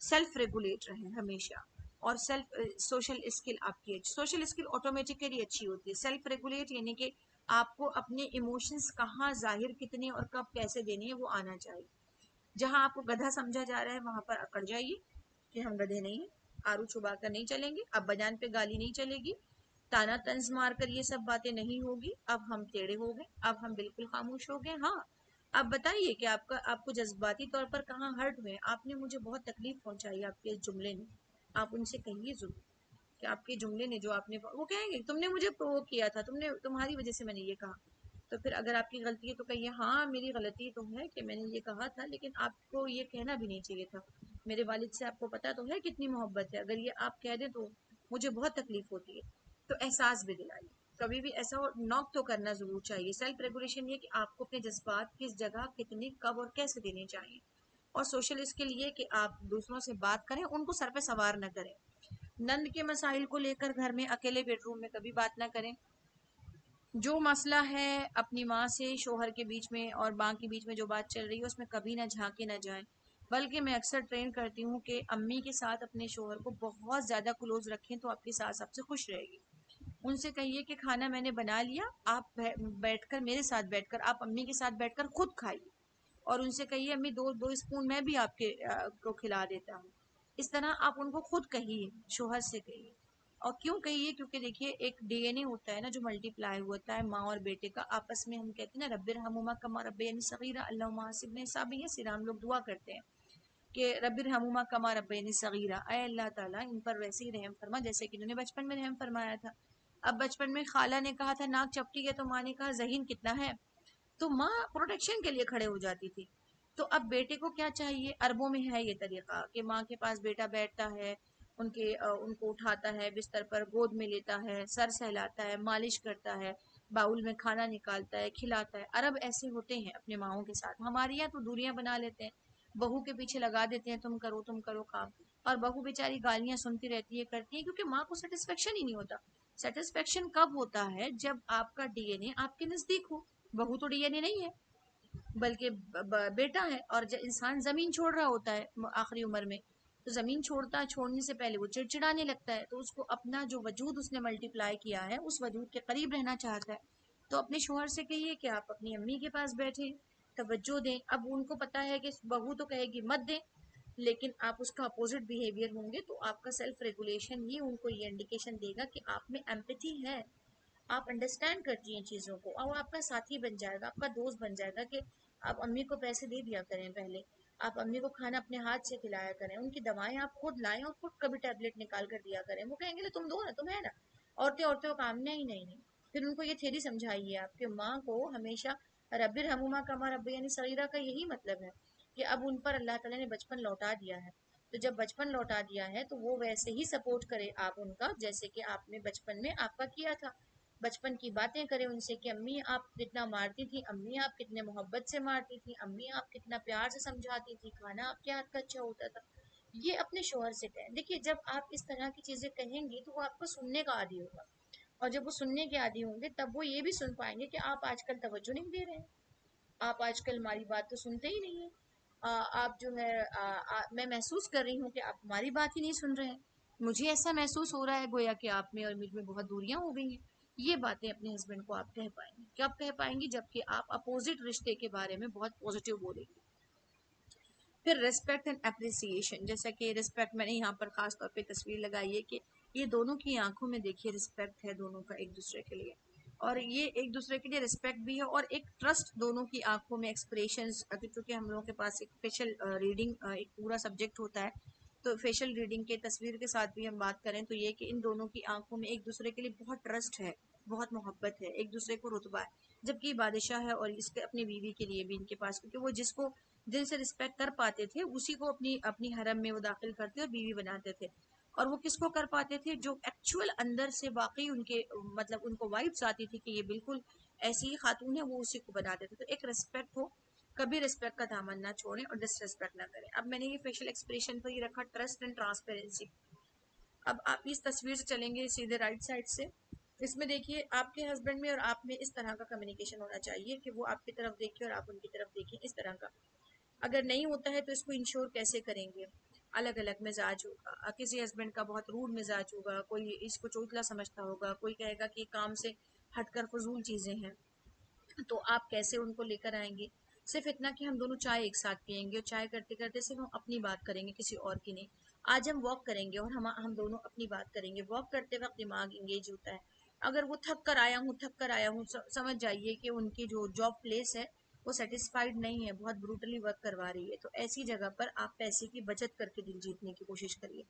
سیلف ریگولیٹ رہیں ہمیشہ. اور سیلف سوشل اسکل، آپ کی سوشل اسکل آٹومیٹیکلی اچھی ہوتی ہے. سیلف ریگولیٹ یعنی کہ آپ کو اپنے ایموشنز کہاں ظاہر کتنے اور کب کیسے دینے ہیں وہ آنا چاہیے. جہاں آپ کو گدھا سمجھا جا رہا ہے وہاں پر اکڑ جائیے کہ ہم گدھے نہیں ہیں، آرو چھپا کر نہیں چلیں گے، اب بجان پہ گالی نہیں چلے گی، تانا طنز مار کر یہ سب باتیں نہیں ہوگی. اب ہم ٹیڑھے ہو گئے، اب ہم بالکل خاموش ہو گئے. ہاں آپ بتائیے کہ آپ کو جذباتی طور پر کہاں ہرٹ ہوئے، آپ نے مجھے بہت تکلیف پہنچائی آپ کے اس جملے نے. آپ ان سے کہیے ضرور کہ آپ کے جملے نے جو آپ نے، وہ کہیں گے تم نے مجھے پرووک کیا تھا، تمہاری وجہ سے میں نے یہ کہا. تو پھر اگر آپ کی غلطی ہے تو کہیے ہاں میری غلطی تو ہے کہ میں نے یہ کہا تھا، لیکن آپ کو یہ کہنا بھی نہیں چاہیے تھا. میرے والد سے آپ کو پتا تو ہے کتنی محبت ہے، اگر یہ آپ کہہ دیں تو مجھے بہت تکلیف ہوتی ہے. تو احساس بھی دلائیے. کبھی بھی ایسا نوک تو کرنا ضرور چاہیے. سیلف ریگولیشن یہ کہ آپ کو اپنے جذبات کس جگہ کتنی کب اور کیسے دینے چاہیے. اور سوشل اسکل یہ کہ آپ دوسروں سے بات کریں، ان کو سر پہ سوار نہ کریں. نند کے مسائل کو لے کر گھر میں اکیلے بیڈ روم میں کبھی بات نہ کریں. جو مسئلہ ہے اپنی ماں سے شوہر کے بیچ میں اور ماں کے بیچ میں جو بات چل رہی ہے اس میں کبھی نہ جھانکے نہ جائیں. بلکہ میں اکثر ٹرین کرتی ہوں کہ امی کے ساتھ اپنے شوہر کو بہت زیادہ کلوز رکھیں تو آپ کی ساس آپ سے خوش رہے گی. ان سے کہیے کہ کھانا میں نے بنا لیا، آپ بیٹھ کر میرے ساتھ بیٹھ کر، آپ امی کے ساتھ بیٹھ کر خود کھائیے. اور ان سے کہیے امی دو اسپون میں بھی آپ کے کو کھلا دیتا ہوں. اس طرح آپ ان کو خود کہیے، شوہر سے کہیے. اور کیوں کہیے؟ کیونکہ دیکھیے ایک ڈی این اے ہوتا ہے نا جو ملٹی پلائی ہوتا ہے ماں اور بیٹے کا آپس میں. ہم کہتے ہیں نا رب ارحمہما کما ربیانی صغیرہ اللہم حسبنا حسابی، سیرا ہم لوگ دعا کرتے ہیں کہ رب ارحمہما کما ربیانی صغیرہ، اے اللہ تعالیٰ ان پر ویسے ہی رحم فرما جیسے کہ انہوں نے بچپن میں رحم فرمایا تھا. اب بچپن میں خالہ نے کہا تھا ناک چپٹی ہے تو ماں نے کہا ذہین کتنا ہے، تو ماں پروٹیکشن کے لیے کھڑے ہو جاتی تھی. تو اب بیٹے کو کیا چاہیے؟ عربوں میں ہے یہ طریقہ کہ ماں کے پاس بیٹا بیٹھتا ہے، ان کو اٹھاتا ہے، بستر پر گود میں لیتا ہے، سر سہلاتا ہے، مالش کرتا ہے، باؤل میں کھانا نکالتا ہے، کھلاتا ہے. عرب ایسے ہوتے ہیں اپنے ماؤں کے ساتھ. ہمارے یہاں تو دوریاں بنا لیتے ہیں، بہو کے پیچھے لگا دیتے ہیں تم کرو کام. اور بہو بیچاری گالیاں سنتی رہتی ہے، کرتی ہے، کیونکہ ماں کو سیٹسفیکشن ہی نہیں ہوتا. سیٹسفیکشن کب ہوتا ہے؟ جب آپ کا ڈی این اے آپ کے نزدیک ہو. بہو تو ڈی این اے نہیں ہے بلکہ بیٹا ہے. اور جب انسان زمین چھوڑ رہا ہوتا ہے آخری عمر میں، تو زمین چھوڑنے سے پہلے وہ چڑچڑانے لگتا ہے، تو اس کو اپنا جو وجود اس نے ملٹی پلائی کیا ہے اس وجود کے قریب رہنا چاہتا ہے. تو اپنے شوہر سے کہیے کہ آپ اپنی امی کے پاس بیٹھیں، توجہ دیں. اب ان کو پتا ہے کہ بہو تو کہے گی مت دیں، لیکن آپ اس کا اپوزٹ بیہیویئر ہوں گے تو آپ کا سیلف ریگولیشن ہی ان کو یہ انڈیکیشن دے گا کہ آپ میں ایمپیتھی ہے، آپ انڈرسٹینڈ کرتی ہیں چیزوں کو، اور آپ کا ساتھی بن جائے گا، آپ کا دوست بن جائے گا. کہ آپ امی کو پیسے دے دیا کریں، پہلے آپ امی کو کھانا اپنے ہاتھ سے کھلایا کریں، ان کی دوائیں آپ خود لائیں اور خود کبھی ٹیبلٹ نکال کر دیا کریں. وہ کہیں گے تم دو نا، تم ہے نا. عورتیں کا کام نہیں. پھر ان کو یہ تھیری سمجھائیے آپ کہ ماں کو ہمیشہ رب ارحمہما کما ربیانی صغیرہ کا یہی مطلب ہے کہ اب ان پر اللہ تعالیٰ نے بچپن لوٹا دیا ہے. تو جب بچپن لوٹا دیا ہے تو وہ ویسے ہی سپورٹ کرے آپ ان کا جیسے کہ آپ نے بچپن میں آپ کا کیا تھا. بچپن کی باتیں کریں ان سے کہ امی آپ کتنا مارتی تھی، امی آپ کتنے محبت سے مارتی تھی، امی آپ کتنا پیار سے سمجھاتی تھی، کھانا آپ کے ہاتھ کا اچھا ہوتا تھا. یہ اپنے شوہر سے کہیں. دیکھیے جب آپ اس طرح کی چیزیں کہیں گی تو وہ آپ کو سننے کا عادی ہوگا، اور جب وہ سننے کے عادی ہوں گے تب وہ یہ بھی سن پائیں گے کہ آپ آج کل توجہ نہیں دے رہے ہیں، آپ آج کل ہماری بات تو سنتے ہی نہیں ہیں. آپ جو ہے میں محسوس کر رہی ہوں کہ آپ ہماری بات ہی نہیں سن رہے ہیں، مجھے ایسا محسوس ہو رہا ہے گویا کہ آپ میں اور مجھ میں بہت دوریاں ہو گئی ہیں. یہ باتیں اپنے ہسبینڈ کو آپ کہہ پائیں گے، کب کہہ پائیں گی؟ جبکہ آپ اپوزٹ رشتے کے بارے میں بہت پازیٹیو بولیں گے. پھر ریسپیکٹ اینڈ اپریسیشن، جیسا کہ ریسپیکٹ میں نے یہاں پر خاص طور پہ تصویر لگائی ہے کہ یہ دونوں کی آنکھوں میں دیکھیے ریسپیکٹ ہے دونوں کا ایک دوسرے کے لیے، اور یہ ایک دوسرے کے لیے ریسپیکٹ بھی ہے اور ایک ٹرسٹ دونوں کی آنکھوں میں ایکسپریشنز. چونکہ ہم لوگوں کے پاس ایک فیشل ریڈنگ ایک پورا سبجیکٹ ہوتا ہے، تو فیشل ریڈنگ کے تصویر کے ساتھ بھی ہم بات کریں تو یہ کہ ان دونوں کی آنکھوں میں ایک دوسرے کے لیے بہت ٹرسٹ ہے، بہت محبت ہے، ایک دوسرے کو رتبہ ہے. جبکہ یہ بادشاہ ہے اور اس کے اپنی بیوی کے لیے بھی ان کے پاس، کیونکہ وہ جس کو دل سے رسپیکٹ کر پاتے تھے اسی کو اپنی حرم میں وہ داخل کرتے اور بیوی بناتے تھے. اور وہ کس کو کر پاتے تھے؟ جو ایکچوئل اندر سے واقعی ان کے مطلب ان کو وائبس آتی تھی کہ یہ بالکل ایسی ہی خاتون ہے، وہ اسی کو بناتے تھے. تو ایک ریسپیکٹ ہو، کبھی ریسپیکٹ کا دامن نہ چھوڑیں اور ڈس ریسپیکٹ نہ کریں. اب میں نے یہ فیشل ایکسپریشن پر یہ رکھا ٹرسٹ اینڈ ٹرانسپیرنسی. اب آپ اس تصویر سے چلیں گے سیدھے رائٹ سائڈ سے، اس میں دیکھیے آپ کے ہسبینڈ میں اور آپ میں اس طرح کا کمیونیکیشن ہونا چاہیے کہ وہ آپ کی طرف دیکھیں اور آپ ان کی طرف دیکھیں، اس طرح کا. اگر نہیں ہوتا ہے تو اس کو انشور کیسے کریں گے؟ الگ الگ مزاج ہوگا، کسی ہسبینڈ کا بہت روڈ مزاج ہوگا، کوئی اس کو چوتلا سمجھتا ہوگا، کوئی کہے گا کہ کام سے ہٹ کر فضول چیزیں ہیں. تو آپ کیسے ان کو لے کر آئیں گے؟ صرف اتنا کہ ہم دونوں چائے ایک ساتھ پئیں گے اور چائے کرتے کرتے صرف ہم اپنی بات کریں گے، کسی اور کی نہیں. آج ہم واک کریں گے اور ہم دونوں اپنی بات کریں گے. واک کرتے وقت دماغ انگیج ہوتا ہے. اگر وہ تھک کر آیا ہوں سمجھ جائیے کہ ان کی جو جاب پلیس ہے وہ سیٹسفائیڈ نہیں ہے، بہت بروٹلی ورک کروا رہی ہے. تو ایسی جگہ پر آپ پیسے کی بچت کر کے دل جیتنے کی کوشش کریے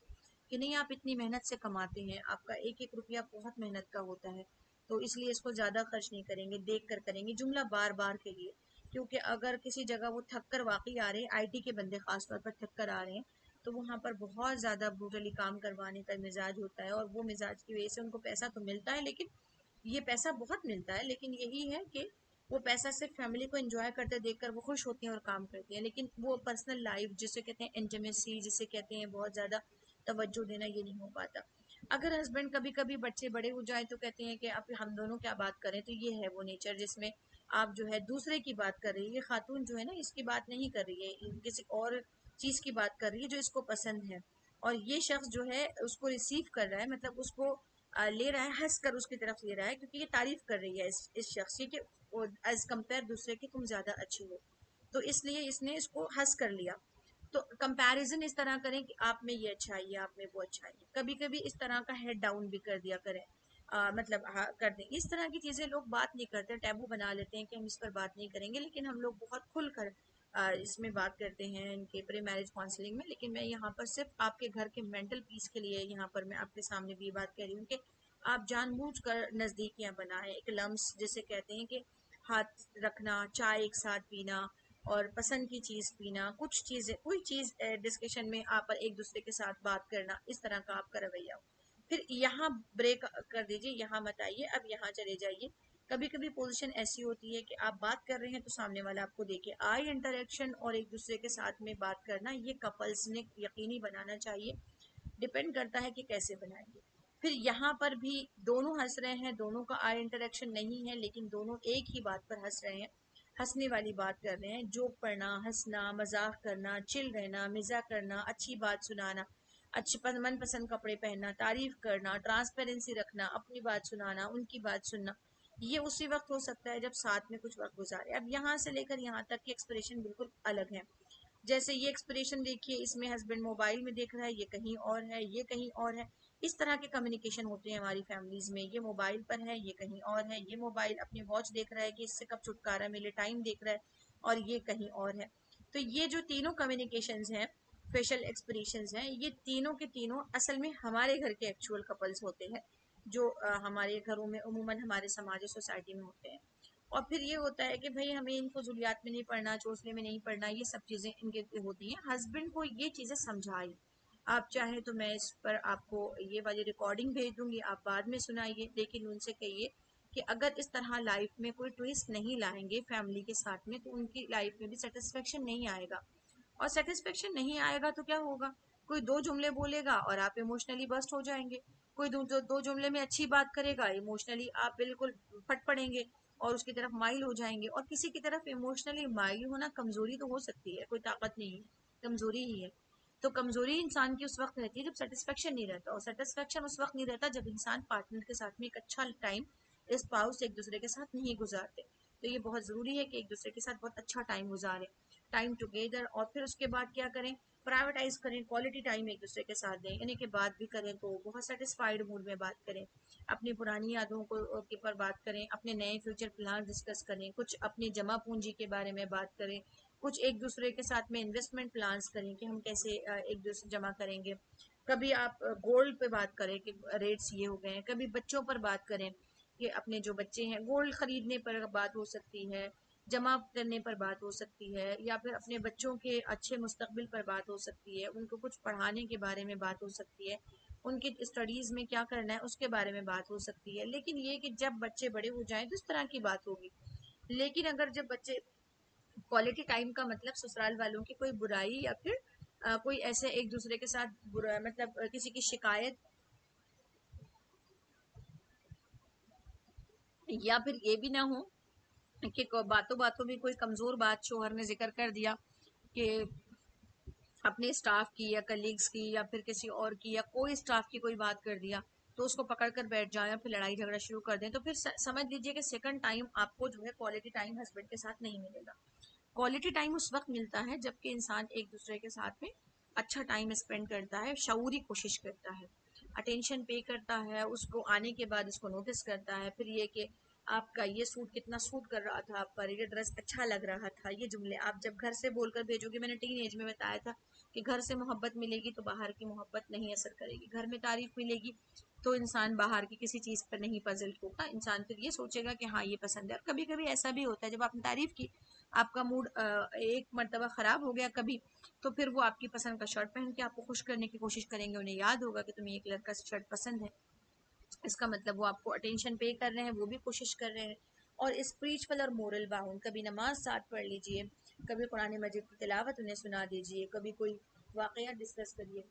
کہ نہیں آپ اتنی محنت سے کماتے ہیں، آپ کا ایک ایک روپیہ بہت محنت کا ہوتا ہے، تو اس لیے اس کو زیادہ خرچ نہیں کریں گے، دیکھ کر کریں گے. جملہ بار بار کے لیے، کیونکہ اگر کسی جگہ وہ تھک کر واقعی آ رہے ہیں، آئی ٹی کے بندے خاص طور پر تھک کر آ رہے ہیں، تو وہاں پر بہت زیادہ بروٹلی کام کروانے کا مزاج ہوتا ہے. اور وہ مزاج کی وجہ سے ان کو پیسہ تو ملتا ہے، لیکن یہ پیسہ بہت ملتا ہے، لیکن یہی ہے کہ وہ پیسہ صرف فیملی کو انجوائے کرتے دیکھ کر وہ خوش ہوتی ہیں اور کام کرتی ہیں، لیکن وہ پرسنل لائف جسے کہتے ہیں انٹیمیسی، جسے کہتے ہیں بہت زیادہ توجہ دینا، یہ نہیں ہو پاتا. اگر ہسبینڈ کبھی کبھی بچے بڑے ہو جائیں تو کہتے ہیں کہ اب ہم دونوں کیا بات کریں، تو یہ ہے وہ نیچر جس میں آپ جو ہے دوسرے کی بات کر رہی ہے. یہ خاتون جو ہے نا اس کی بات نہیں کر رہی ہے، کسی اور چیز کی بات کر رہی ہے جو اس کو پسند ہے. اور یہ شخص جو ہے اس کو ریسیو کر رہا ہے، مطلب اس کو لے رہا ہے، ہنس کر اس کی طرف لے رہا ہے، کیونکہ یہ تعریف کر رہی ہے اس شخص کی کہ ایز کمپیئر دوسرے کی تم زیادہ اچھی ہو، تو اس لیے اس نے اس کو ہنس کر لیا. تو کمپیریزن اس طرح کریں کہ آپ میں یہ اچھائی ہے، آپ میں وہ اچھائی ہے. کبھی کبھی اس طرح کا ہیڈ ڈاؤن بھی کر دیا کریں، مطلب کر دیں. اس طرح کی چیزیں لوگ بات نہیں کرتے، ٹیبو بنا لیتے ہیں کہ ہم اس پر بات نہیں کریں گے، لیکن ہم لوگ بہت کھل کر اس میں بات کرتے ہیں ان کے پری میرج کاؤنسلنگ میں. لیکن میں یہاں پر صرف آپ کے گھر کے مینٹل پیس کے لیے یہاں پر میں آپ کے سامنے بھی یہ بات کہہ رہی ہوں کہ آپ جان بوجھ کر نزدیکیاں بنائیں. ایک لمس جسے کہتے ہیں کہ ہاتھ رکھنا، چائے ایک ساتھ پینا اور پسند کی چیز پینا، کچھ چیزیں کوئی چیز ڈسکشن میں آپ ایک دوسرے کے ساتھ بات کرنا، اس طرح کا آپ کا رویہ ہو. پھر یہاں بریک کر دیجیے، یہاں مت آئیے، اب یہاں چلے جائیے. کبھی کبھی پوزیشن ایسی ہوتی ہے کہ آپ بات کر رہے ہیں تو سامنے والا آپ کو دیکھے. آئی انٹریکشن اور ایک دوسرے کے ساتھ میں بات کرنا یہ کپلز نے یقینی بنانا چاہیے، ڈپینڈ کرتا ہے کہ کیسے بنائیں گے. پھر یہاں پر بھی دونوں ہنس رہے ہیں، دونوں کا آئی انٹریکشن نہیں ہے، لیکن دونوں ایک ہی بات پر ہنس رہے ہیں، ہنسنے والی بات کر رہے ہیں. جوک پڑھنا، ہنسنا، مذاق کرنا، چل رہنا، مزاح کرنا، اچھی بات سنانا، اچھے من پسند کپڑے پہننا، تعریف کرنا، ٹرانسپیرنسی رکھنا، اپنی بات سنانا، ان کی بات سننا. یہ اسی وقت ہو سکتا ہے جب ساتھ میں کچھ وقت گزارے. اب یہاں سے لے کر یہاں تک کی ایکسپریشن بالکل الگ ہے. جیسے یہ ایکسپریشن دیکھیے، اس میں ہسبینڈ موبائل میں دیکھ رہا ہے، یہ کہیں اور ہے، یہ کہیں اور ہے. اس طرح کے کمیونیکیشن ہوتے ہیں ہماری فیملیز میں. یہ موبائل پر ہے، یہ کہیں اور ہے. یہ موبائل اپنی واچ دیکھ رہا ہے کہ اس سے کب چھٹکارا ملے، ٹائم دیکھ رہا ہے، اور یہ کہیں اور ہے. تو یہ جو تینوں کمیونیکیشنز ہیں، فیشل ایکسپریشنز ہیں، یہ تینوں کے تینوں اصل میں ہمارے گھر کے ایکچوئل کپلز ہوتے ہیں جو ہمارے گھروں میں عموماً ہمارے سماج اور سوسائٹی میں ہوتے ہیں. اور پھر یہ ہوتا ہے کہ بھئی ہمیں ان فضولیات میں نہیں پڑھنا، چوسلے میں نہیں پڑھنا، یہ سب چیزیں ان کے ہوتی ہیں. ہسبینڈ کو یہ چیزیں سمجھائی. آپ چاہیں تو میں اس پر آپ کو یہ والی ریکارڈنگ بھیج دوں گی، آپ بعد میں سنائیے، لیکن ان سے کہیے کہ اگر اس طرح لائف میں کوئی ٹویسٹ نہیں لائیں گے فیملی کے ساتھ میں تو ان کی لائف میں بھی سیٹسفیکشن نہیں آئے گا. اور سیٹسفیکشن نہیں آئے گا تو کیا ہوگا؟ کوئی دو جملے بولے گا اور آپ ایموشنلی برسٹ ہو جائیں گے. کوئی دو جملے میں اچھی بات کرے گا، ایموشنلی آپ بالکل پھٹ پڑیں گے. اور اس کی طرف مائل ہو جائیں گے. اور کسی کی طرف ایموشنلی مائل ہونا کمزوری تو ہو سکتی ہے، کوئی طاقت نہیں ہے، کمزوری ہی ہے. تو کمزوری انسان کی اس وقت رہتی ہے جب سیٹسفیکشن نہیں رہتا، اور سیٹسفیکشن اس وقت نہیں رہتا جب انسان پارٹنر کے ساتھ میں ایک اچھا ٹائم اسپاؤس ایک دوسرے کے ساتھ نہیں گزارتے. تو یہ بہت ضروری ہے کہ ایک دوسرے کے ساتھ بہت اچھا ٹائم گزاریں، ٹائم ٹوگیدر. اور پھر اس کے بعد کیا کریں، پرائیویٹائز کریں، کوالٹی ٹائم ایک دوسرے کے ساتھ دیں. یعنی کہ بات بھی کریں تو بہت سیٹسفائیڈ موڈ میں بات کریں، اپنی پرانی یادوں کو کے پر بات کریں، اپنے نئے فیوچر پلان ڈسکس کریں، کچھ اپنی جمع پونجی کے بارے میں بات کریں، کچھ ایک دوسرے کے ساتھ میں انویسٹمنٹ پلانس کریں کہ ہم کیسے ایک دوسرے جمع کریں گے. کبھی آپ گولڈ پہ بات کریں کہ ریٹس یہ ہو گئے ہیں. کبھی بچوں پر بات کریں کہ اپنے جو بچے ہیں گولڈ خریدنے پر بات ہو سکتی ہے، جمع کرنے پر بات ہو سکتی ہے، یا پھر اپنے بچوں کے اچھے مستقبل پر بات ہو سکتی ہے، ان کو کچھ پڑھانے کے بارے میں بات ہو سکتی ہے، ان کی اسٹڈیز میں کیا کرنا ہے اس کے بارے میں بات ہو سکتی ہے. لیکن یہ کہ جب بچے بڑے ہو جائیں تو اس طرح کی بات ہوگی. لیکن اگر جب بچے کوالٹی ٹائم کا مطلب سسرال والوں کی کوئی برائی یا پھر کوئی ایسے ایک دوسرے کے ساتھ برا مطلب کسی کی شکایت، یا پھر یہ بھی نہ ہو کہ باتوں باتوں میں کوئی کمزور بات شوہر نے ذکر کر دیا کہ اپنے اسٹاف کی یا کلیگز کی یا پھر کسی اور کی، یا کوئی اسٹاف کی کوئی بات کر دیا تو اس کو پکڑ کر بیٹھ جائیں، پھر لڑائی جھگڑا شروع کر دیں. تو پھر سمجھ لیجئے کہ سیکنڈ ٹائم آپ کو جو ہے کوالٹی ٹائم ہسبینڈ کے ساتھ نہیں ملے گا. کوالٹی ٹائم اس وقت ملتا ہے جب کہ انسان ایک دوسرے کے ساتھ میں اچھا ٹائم اسپینڈ کرتا ہے، شعوری کوشش کرتا ہے، اٹینشن پے کرتا ہے، اس کو آنے کے بعد اس کو نوٹس کرتا ہے. پھر یہ کہ آپ کا یہ سوٹ کتنا سوٹ کر رہا تھا آپ پر، یہ ڈریس اچھا لگ رہا تھا. یہ جملے آپ جب گھر سے بول کر بھیجو گے، میں نے ٹین ایج میں بتایا تھا کہ گھر سے محبت ملے گی تو باہر کی محبت نہیں اثر کرے گی. گھر میں تعریف ملے گی تو انسان باہر کی کسی چیز پر نہیں پزل ہوگا، انسان پھر یہ سوچے گا کہ ہاں یہ پسند ہے. اور کبھی کبھی ایسا بھی ہوتا ہے جب آپ نے تعریف کی، آپ کا موڈ ایک مرتبہ خراب ہو گیا کبھی، تو پھر وہ آپ کی پسند کا شرٹ پہن کے آپ کو خوش کرنے کی کوشش کریں گے. انہیں یاد ہوگا کہ تمہیں ایک کلر کا شرٹ پسند ہے، اس کا مطلب وہ آپ کو اٹینشن پے کر رہے ہیں، وہ بھی کوشش کر رہے ہیں. اور اسپریچول اور مورل باؤنڈ، کبھی نماز ساتھ پڑھ لیجئے، کبھی قرآن مجید کی تلاوت انہیں سنا دیجئے، کبھی کوئی واقعہ ڈسکس کریے.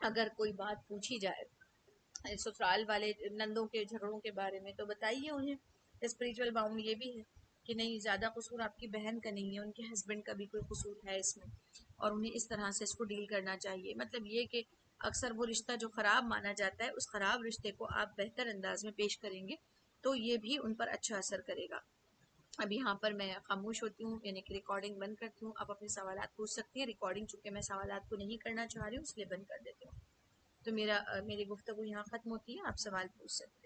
اگر کوئی بات پوچھی جائے سسرال والے نندوں کے جھگڑوں کے بارے میں تو بتائیے انہیں. اسپریچول باؤنڈ یہ بھی ہے کہ نہیں، زیادہ قصور آپ کی بہن کا نہیں ہے، ان کے ہسبینڈ کا بھی کوئی قصور ہے اس میں، اور انہیں اس طرح سے اس کو ڈیل کرنا چاہیے. مطلب یہ کہ اکثر وہ رشتہ جو خراب مانا جاتا ہے، اس خراب رشتے کو آپ بہتر انداز میں پیش کریں گے تو یہ بھی ان پر اچھا اثر کرے گا. اب یہاں پر میں خاموش ہوتی ہوں، یعنی کہ ریکارڈنگ بند کرتی ہوں. آپ اپنے سوالات پوچھ سکتی ہیں. ریکارڈنگ چونکہ میں سوالات کو نہیں کرنا چاہ رہی ہوں اس لیے بند کر دیتی ہوں. تو میری گفتگو یہاں ختم ہوتی ہے، آپ سوال پوچھ سکتے ہیں.